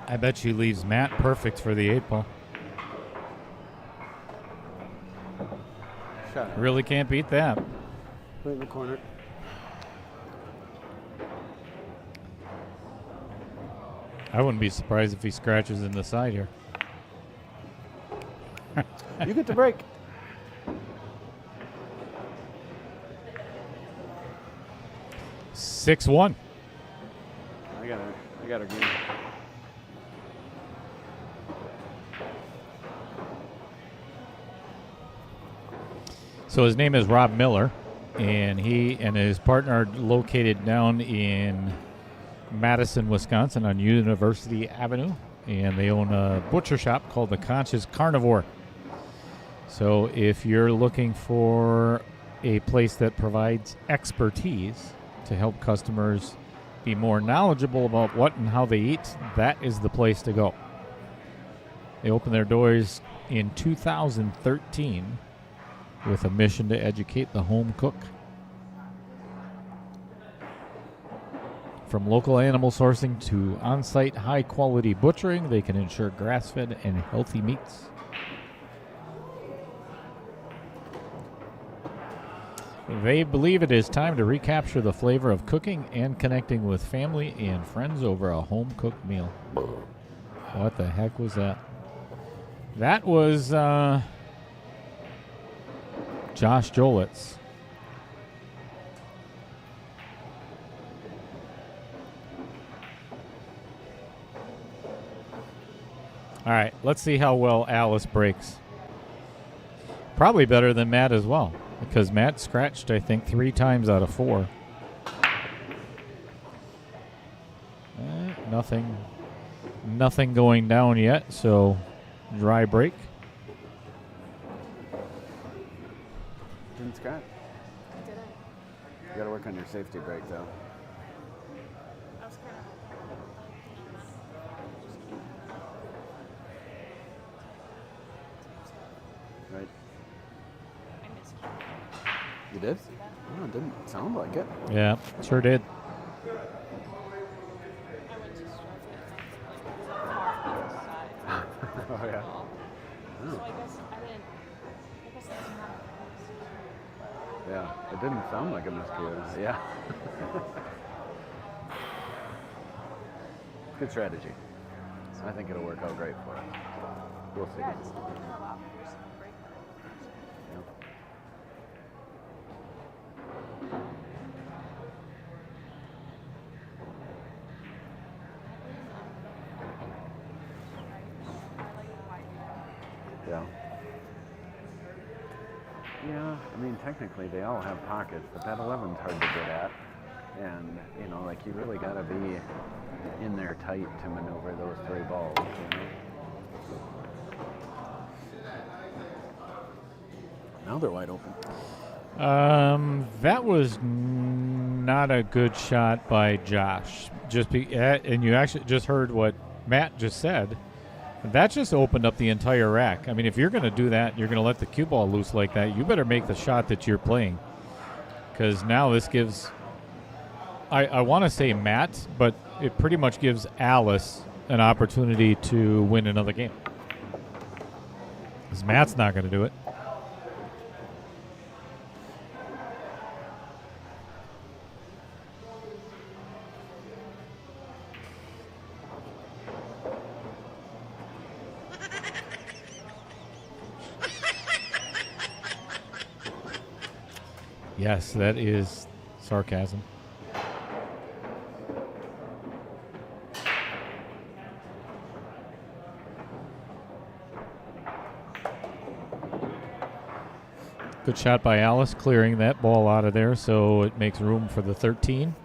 I bet she leaves Matt perfect for the 8-ball. Shut up. Really can't beat that. Put it in the corner. I wouldn't be surprised if he scratches in the side here. You get to break. Six one. I got a green. So his name is Rob Miller, and he and his partner are located down in Madison, Wisconsin on University Avenue, and they own a butcher shop called the Conscious Carnivore. So if you're looking for a place that provides expertise to help customers be more knowledgeable about what and how they eat, that is the place to go. They opened their doors in 2013 with a mission to educate the home cook. From local animal sourcing to on-site high-quality butchering, they can ensure grass-fed and healthy meats. They believe it is time to recapture the flavor of cooking and connecting with family and friends over a home-cooked meal. What the heck was that? That was Josh Jolitz. All right, let's see how well Alice breaks. Probably better than Matt as well, because Matt scratched, I think, 3 times out of 4. Nothing going down yet, so dry break. Didn't scratch. Didn't. You gotta work on your safety brake though. I was kind of Right. I missed You did? Oh, it didn't sound like it. Yeah, sure did. I went to stroke it like far off the side. Oh yeah. So I guess that's not Yeah, it didn't sound like a mosquito. Yeah. Good strategy. I think it'll work out great for us. We'll see. yeah, it's not gonna allow person to break that. Yep. Yeah. Yeah, I mean, technically they all have pockets, but that 11's hard to get at. And, you know, like you really got to be in there tight to maneuver those 3 balls, you know? Now they're wide open. That was not a good shot by Josh. And you actually just heard what Matt just said. That just opened up the entire rack. I mean, if you're going to do that, you're going to let the cue ball loose like that, you better make the shot that you're playing. Because now this gives, I want to say Matt, but it pretty much gives Alice an opportunity to win another game. Because Matt's not going to do it. Yes, that is sarcasm. Good shot by Alice, clearing that ball out of there, so it makes room for the 13.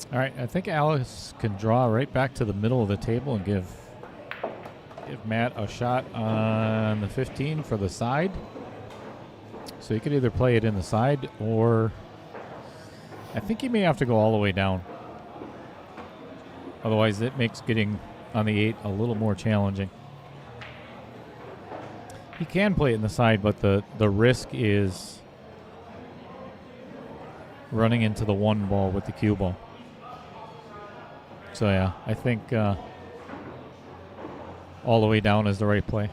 All right, I think Alice can draw right back to the middle of the table and give Matt a shot on the 15 for the side. So he could either play it in the side or I think he may have to go all the way down. Otherwise, it makes getting on the 8 a little more challenging. He can play it in the side, but the risk is running into the 1 ball with the cue ball. So, yeah, I think all the way down is the right play.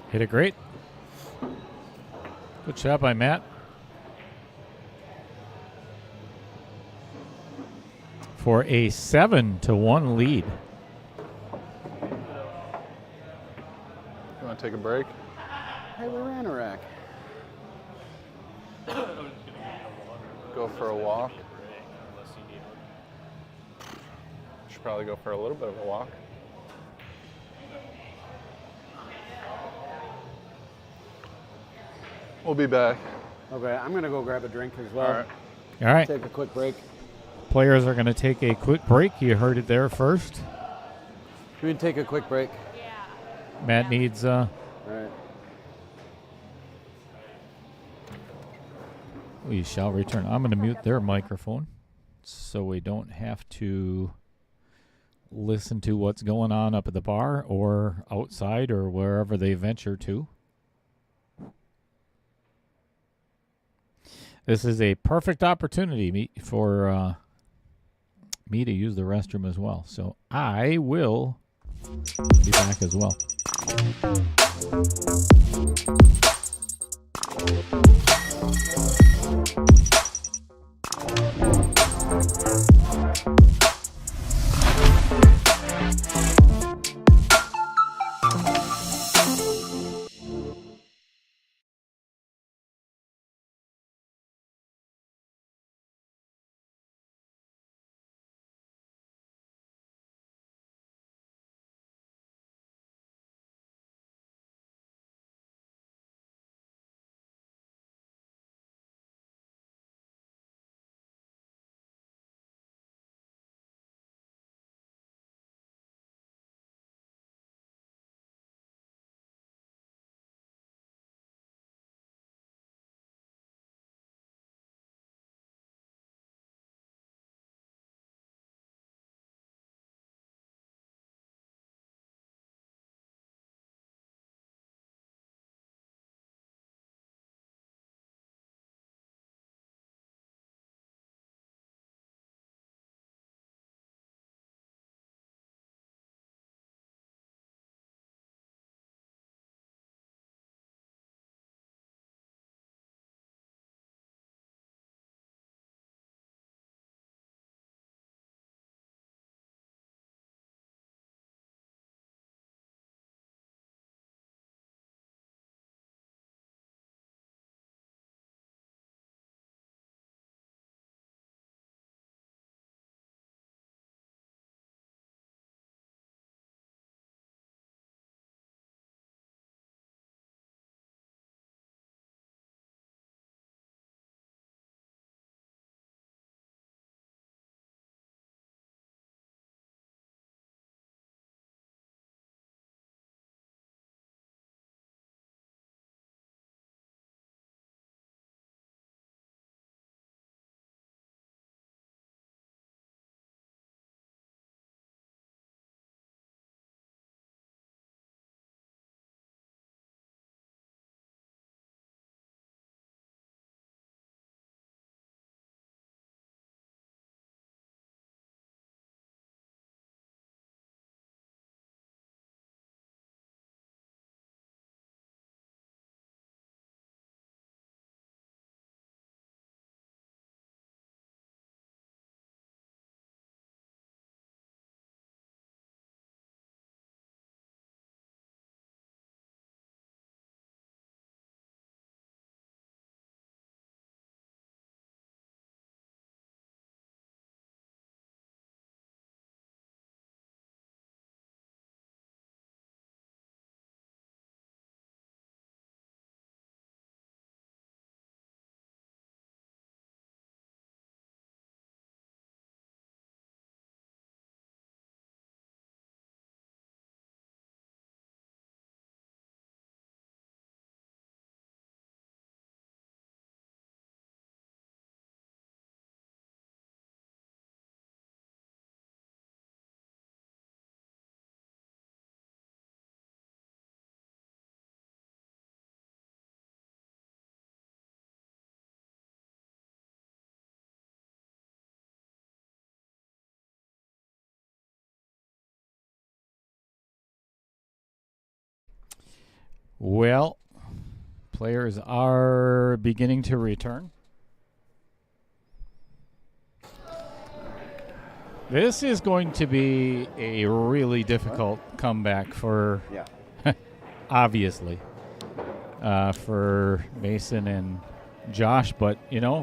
Hit it great. Good shot by Matt. For a 7-1 lead. You want to take a break? Hey, we're Anorak. Go for a walk. Should probably go for a little bit of a walk. We'll be back. Okay, I'm going to go grab a drink as well. All right. All right. Take a quick break. Players are going to take a quick break. You heard it there first. We can take a quick break. Matt needs. All right. We shall return. I'm going to mute their microphone so we don't have to listen to what's going on up at the bar or outside or wherever they venture to. This is a perfect opportunity for me to use the restroom as well. So I will be back as well. Well, players are beginning to return. This is going to be a really difficult comeback for, obviously, for Mason and Josh. But,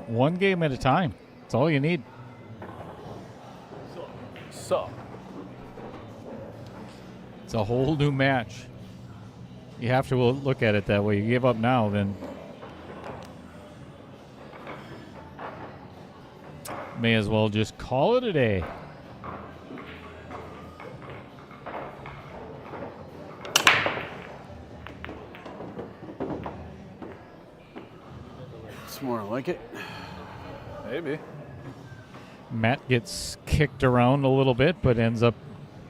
one game at a time. That's all you need. So. It's a whole new match. You have to look at it that way. You give up now, then may as well just call it a day. It's more like it. Maybe. Matt gets kicked around a little bit, but ends up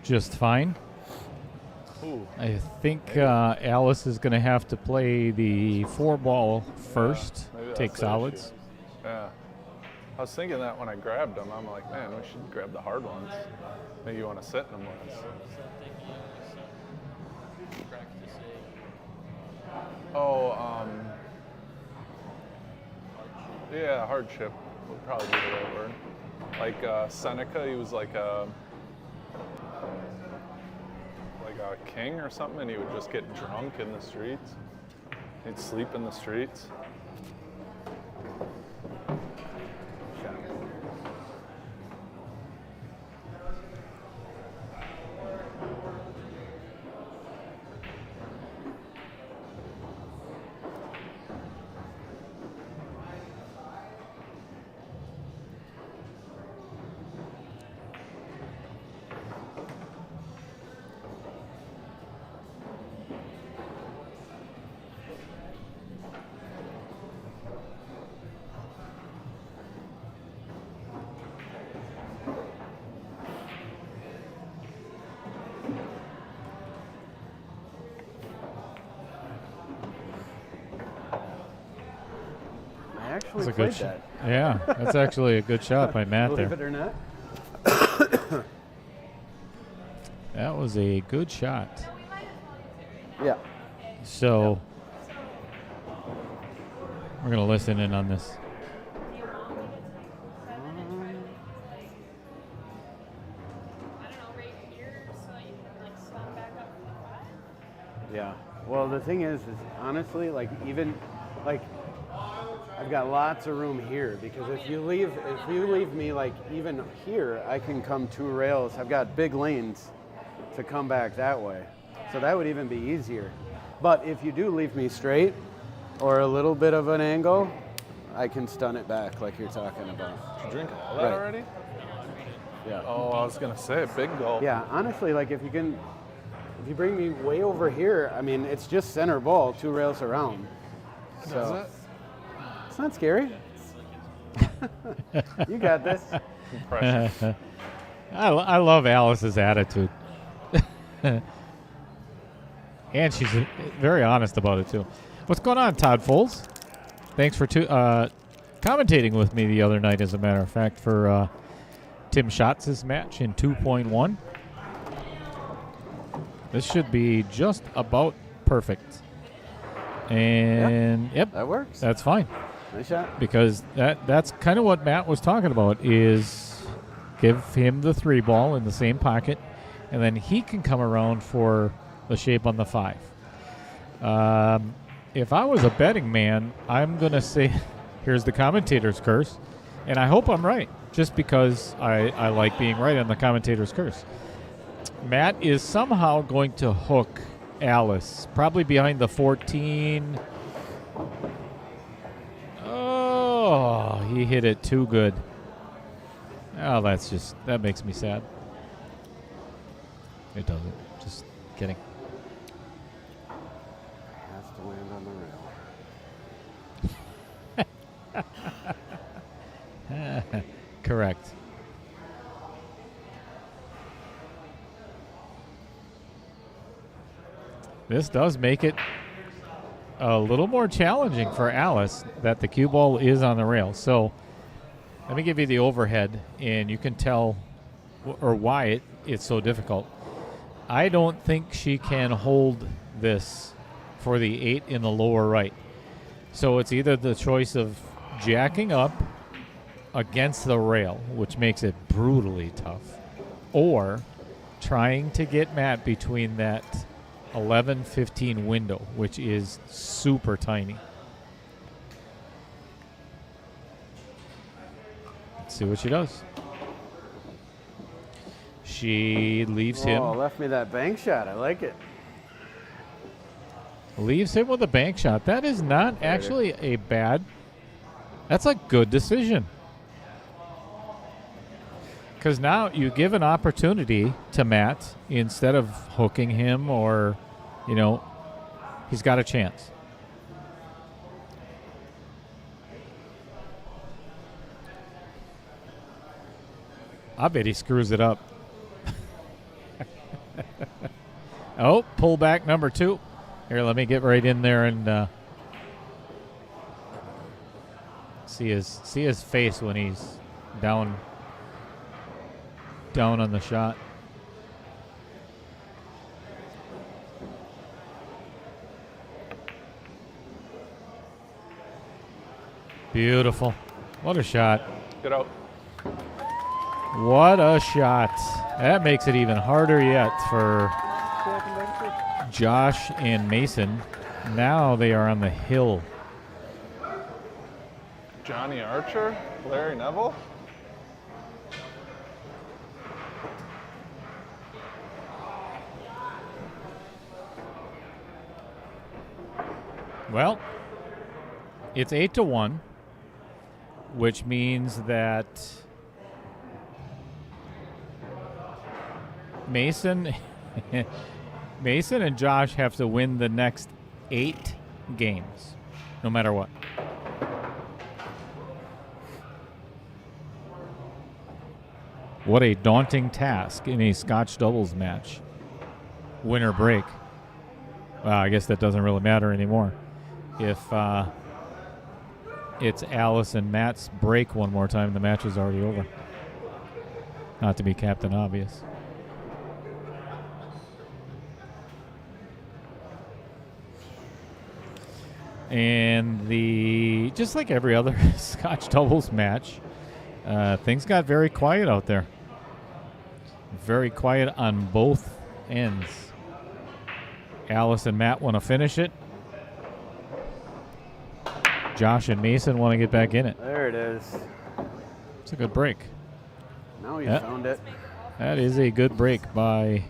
just fine. Ooh. I think Alice is going to have to play the 4-ball first, take the solids. issue. Yeah. I was thinking that when I grabbed them. I'm like, man, we should grab the hard ones. Maybe you want to sit in them less. Oh, yeah, hardship would probably be the right word. Like Seneca, he was like a king or something, and he would just get drunk in the streets. He'd sleep in the streets. That's a good shot. Yeah, that's actually a good shot by Matt there. Believe it or not. That was a good shot. Yeah. So we're going to listen in on this. Yeah. Well, the thing is honestly, even I've got lots of room here because if you leave me even here, I can come 2 rails. I've got big lanes to come back that way. So that would even be easier. But if you do leave me straight or a little bit of an angle, I can stun it back like you're talking about. Did you drink all that already? Yeah. Oh, I was gonna say a big gulp. Yeah, honestly, if you bring me way over here, I mean, it's just center ball, 2 rails around. Does it? It's not scary. You got this. Impressive. I love Alice's attitude. And she's very honest about it, too. What's going on, Todd Foles? Thanks for commentating with me the other night, as a matter of fact, for Tim Schatz's match in 2.1. This should be just about perfect. And, yep. That works. That's fine. Nice shot. Because that's kind of what Matt was talking about, is give him the 3-ball in the same pocket, and then he can come around for the shape on the 5. If I was a betting man, I'm going to say, here's the commentator's curse, and I hope I'm right, just because I like being right on the commentator's curse. Matt is somehow going to hook Alice, probably behind the 14. Oh, he hit it too good. Oh, that makes me sad. It doesn't. Just kidding. Has to land on the rail. Correct. This does make it a little more challenging for Alice that the cue ball is on the rail. So let me give you the overhead, and you can tell why it's so difficult. I don't think she can hold this for the 8 in the lower right. So it's either the choice of jacking up against the rail, which makes it brutally tough, or trying to get Matt between that 11-15 window, which is super tiny. Let's see what she does. She leaves him. Oh, left me that bank shot. I like it. Leaves him with a bank shot. That is not actually a bad. That's a good decision. Because now you give an opportunity to Matt instead of hooking him or, he's got a chance. I bet he screws it up. Oh, pull back number 2. Here, let me get right in there and see his face when he's down on the shot. Beautiful. What a shot. Get out. What a shot. That makes it even harder yet for Josh and Mason. Now they are on the hill. Johnny Archer? Larry Neville? Well, it's 8-1, which means that Mason and Josh have to win the next 8 games, no matter what. What a daunting task in a Scotch doubles match. Winner break. Well, I guess that doesn't really matter anymore. If it's Alice and Matt's break one more time, the match is already over. Not to be Captain Obvious. And just like every other Scotch doubles match, things got very quiet out there. Very quiet on both ends. Alice and Matt want to finish it. Josh and Mason want to get back in it. There it is. It's a good break. Now he found it. That is a good break by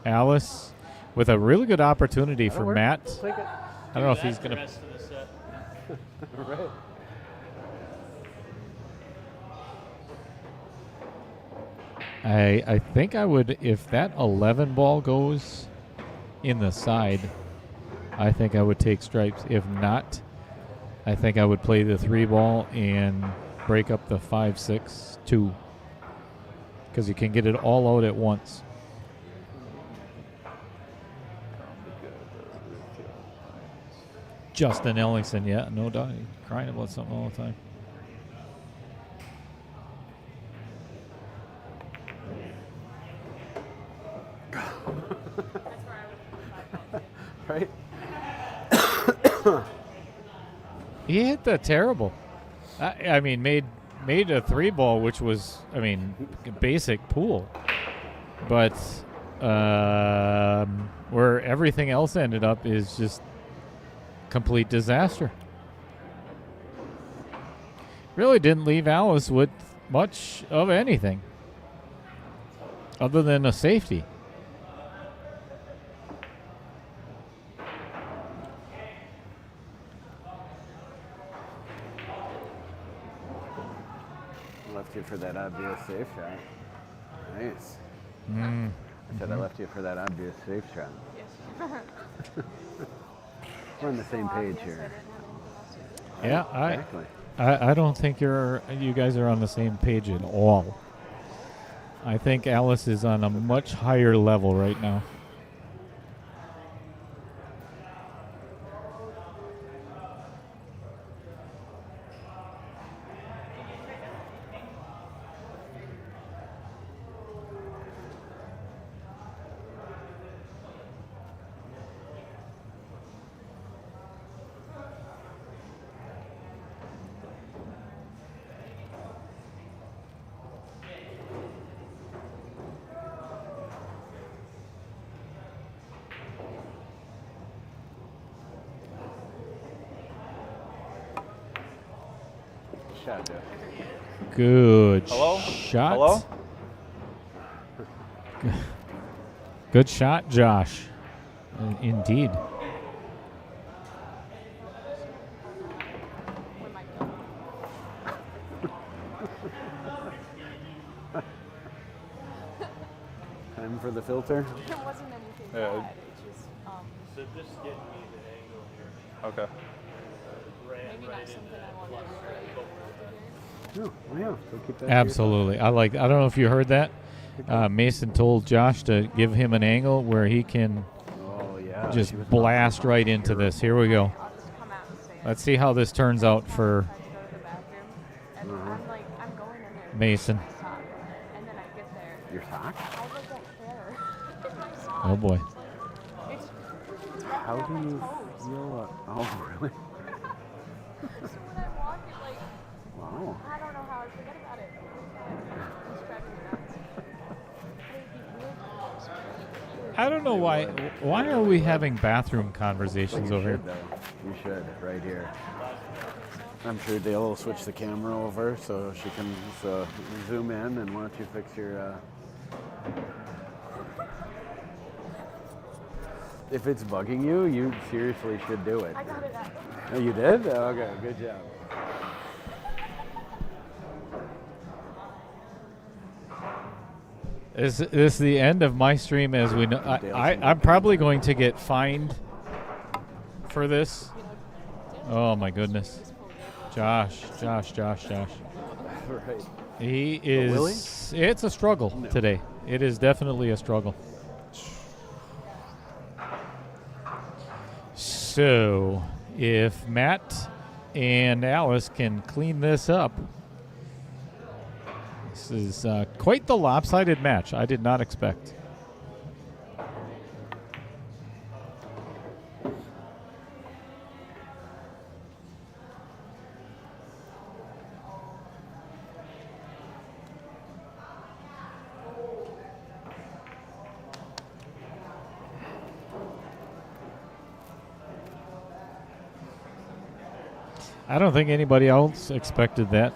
Alice with a really good opportunity for Matt. Take it. I don't know if he's going to. Rest of the set. Right. I think I would, if that 11 ball goes in the side, I think I would take stripes. If not, I think I would play the 3 ball and break up the 5-6-2 because you can get it all out at once. Justin Ellingson, yeah, no doubt. He's crying about something all the time. Right? He hit that terrible. I mean, made a 3 ball, which was, basic pool. But where everything else ended up is just complete disaster. Really didn't leave Alice with much of anything other than a safety. Left you for that obvious safe shot. Nice. Mm. I said I left you for that obvious safe shot. We're on the same page here. Yeah, Exactly. I don't think you guys are on the same page at all. I think Alice is on a much higher level right now. shot, Jeff. Good Hello? shot. Hello? Good shot, Josh. Indeed. Time for the filter. It wasn't anything Yeah. bad. It's just So just get me the angle here. Okay. maybe not something I want to do. No, yeah. So keep that. Absolutely. I don't know if you heard that. Mason told Josh to give him an angle where he can Oh yeah. just she was blast right into this. Here we go. I'll just come out and say it. Let's see how this turns out for I tried to go to the bathroom, and I'm like, I'm going in there. Mason. with my sock. And then I get there. Your sock? I like don't care. My sock. Oh boy. It's How do you feel? Oh really? so when I walk, it like Wow. I don't know how I forget about it. It's driving me nuts. It'd be weird to I don't know why. Why are we having bathroom conversations You over here? should, though. You should, right here. I'm sure Dale will switch the camera over so she can zoom in and why don't you fix your. If it's bugging you, you seriously should do it. I got it out. Oh, you did? Okay, good job. Is this the end of my stream as we know? I'm probably going to get fined for this. Oh my goodness. Josh. Right. He Willie? is. It's a struggle today. It is definitely a struggle. So, if Matt and Alice can clean this up, this is quite the lopsided match. I did not expect. I don't think anybody else expected that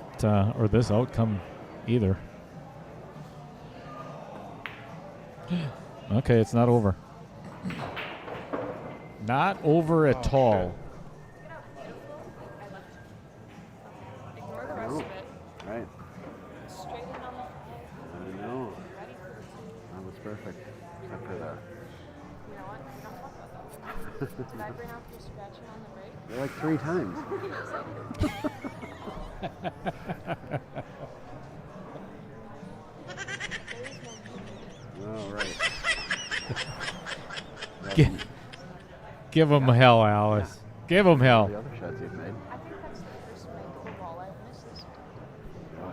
or this outcome either. Okay, it's not over. Not over at all. Ignore the rest of it. Right. Straight in on the I know. ready for the That was perfect. Except for that. You know what? We don't talk about that. Did I bring out your scratching on the break? Like 3 times. Oh, right. Give him hell, Alice. Give him hell. The other shots you've made. I think that's the first make ball I've missed this year. Oh,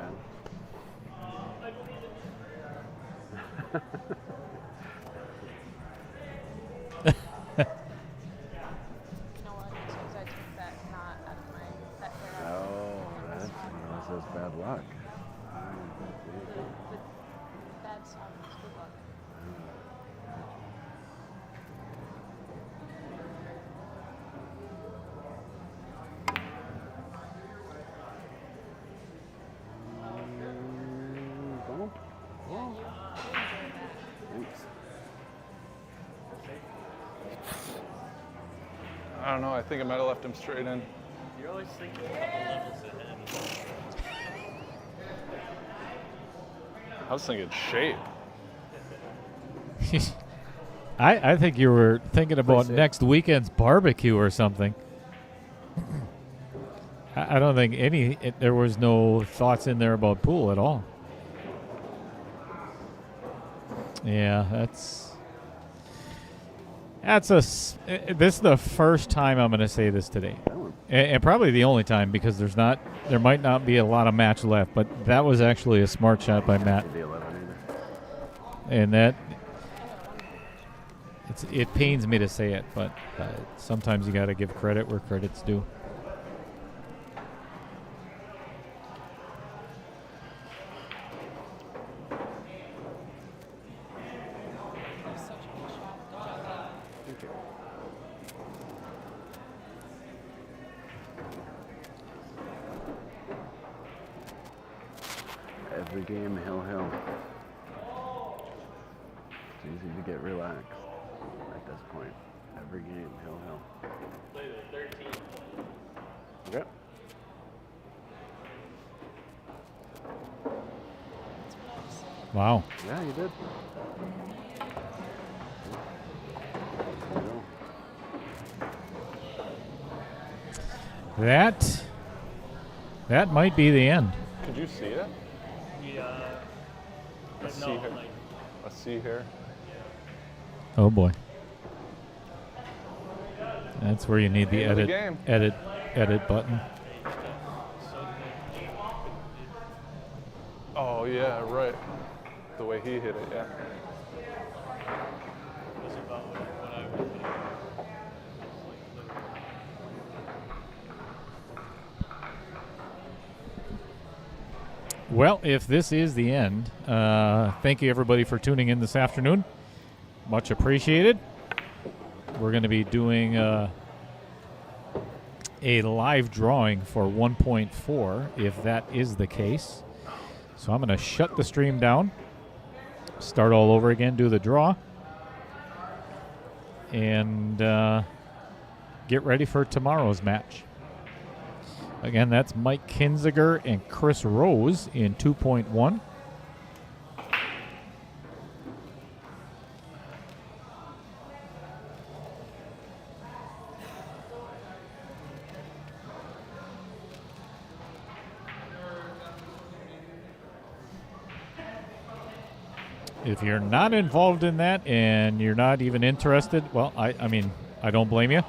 You know what? As soon as I took that knot out of that hair yeah. out Oh, that's says bad luck. the bad sound is good luck. Bump. Yeah, you enjoy that. Thanks. I don't know. I think I might have left him straight in. You're always thinking a couple levels ahead. I was thinking shape. I think you were thinking about Place it. next weekend's barbecue or something. I don't think there was no thoughts in there about pool at all. Yeah, this is the first time I'm going to say this today, and probably the only time because there might not be a lot of match left. But that was actually a smart shot by Matt, Should be 11 either. and it pains me to say it, but sometimes you got to give credit where credit's due. That was such a good shot. Good job, Dave. Thank you. Every game, hill. It's easy to get relaxed at this point. Every game, hill. Play the 13. Okay. Wow. Yeah, you did. There you go. That might be the end. Could you see it? Yeah. I see her. I see her. Oh boy. That's where you need the End of the game. edit button. Oh yeah, right. The way he hit it, yeah. Was about what I was doing. Well, if this is the end, thank you everybody for tuning in this afternoon. Much appreciated. We're going to be doing a live drawing for 1.4 if that is the case. So I'm going to shut the stream down, start all over again, do the draw, and get ready for tomorrow's match. Again, that's Mike Kinziger and Chris Rose in 2.1. If you're not involved in that and you're not even interested, well, I mean, I don't blame you.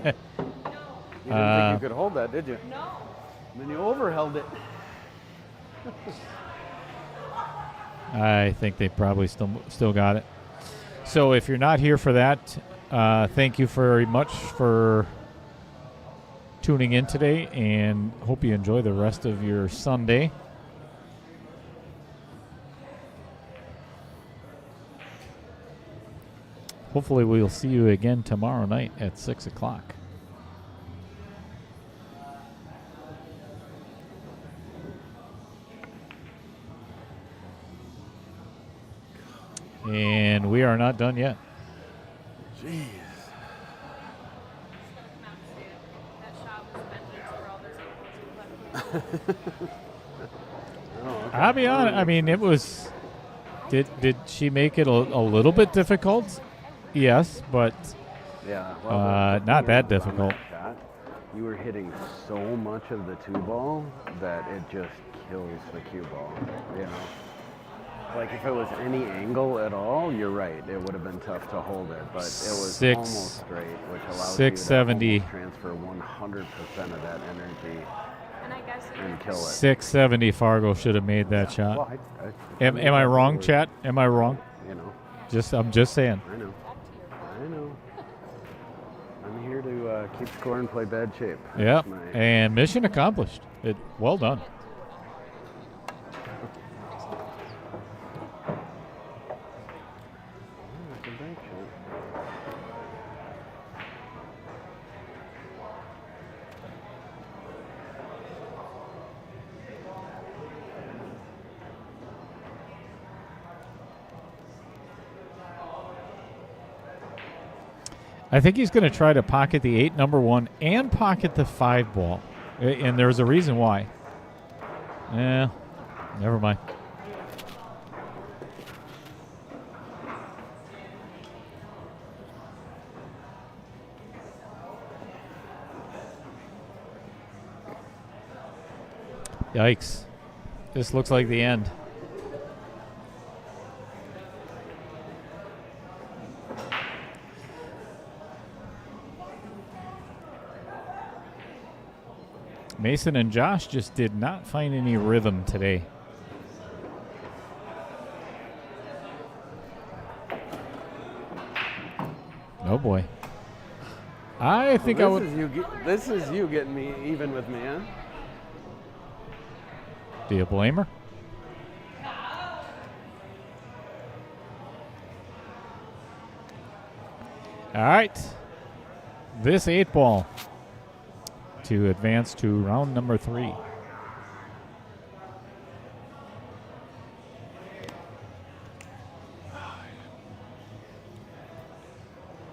You didn't think you could hold that, did you? No. And then you overheld it. I think they probably still got it. So if you're not here for that, thank you very much for tuning in today, and hope you enjoy the rest of your Sunday. Hopefully we'll see you again tomorrow night at 6 o'clock. And we are not done yet. Jeez. I'll be honest. I mean, it was. Did she make it a little bit difficult? Yes, but Yeah. not that on difficult. that shot, you were hitting so much of the 2-ball that it just kills the cue ball. You know, like if it was any angle at all, you're right. It would have been tough to hold it, but it was almost straight, which allows 670. you to almost transfer 100% of that energy and kill it. 670 Fargo should have made that shot. Well, Am I wrong, chat? Am I wrong? You know. I'm just saying. I know. I'm here to keep score and play bad shape. Yeah, That's my- and mission accomplished. Well done. That's a bank shot. I think he's going to try to pocket the 8 number 1 and pocket the 5 ball. And there's a reason why. Yeah, never mind. Yikes. This looks like the end. Mason and Josh just did not find any rhythm today. Oh boy. I think I would. This is you getting me even with me, huh? Do you blame her? All right. This 8 ball to advance to round number 3.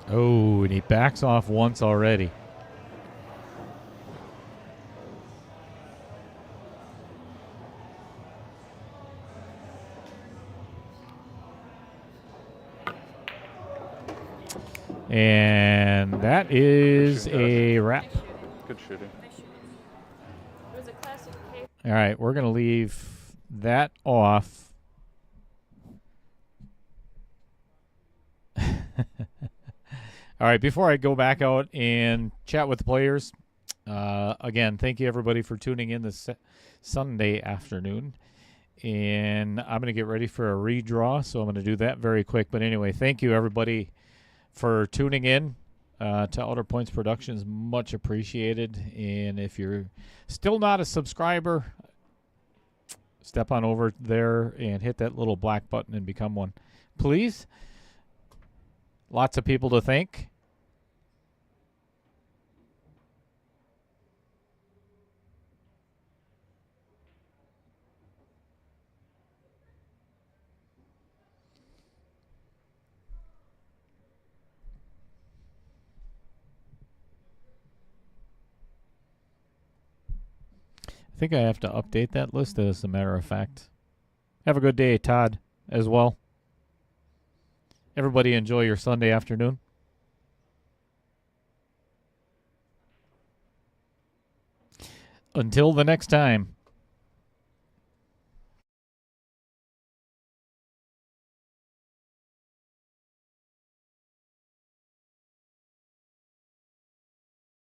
Oh, and he backs off once already. And that is a wrap. Good shooting. It was a classic case. All right, we're going to leave that off. All right, before I go back out and chat with the players, again, thank you everybody for tuning in this Sunday afternoon. And I'm going to get ready for a redraw, so I'm going to do that very quick. But anyway, thank you everybody for tuning in to Outer Points Productions. Much appreciated. And if you're still not a subscriber, step on over there and hit that little black button and become one, please. Lots of people to thank. I think I have to update that list, as a matter of fact. Have a good day, Todd, as well. Everybody enjoy your Sunday afternoon. Until the next time.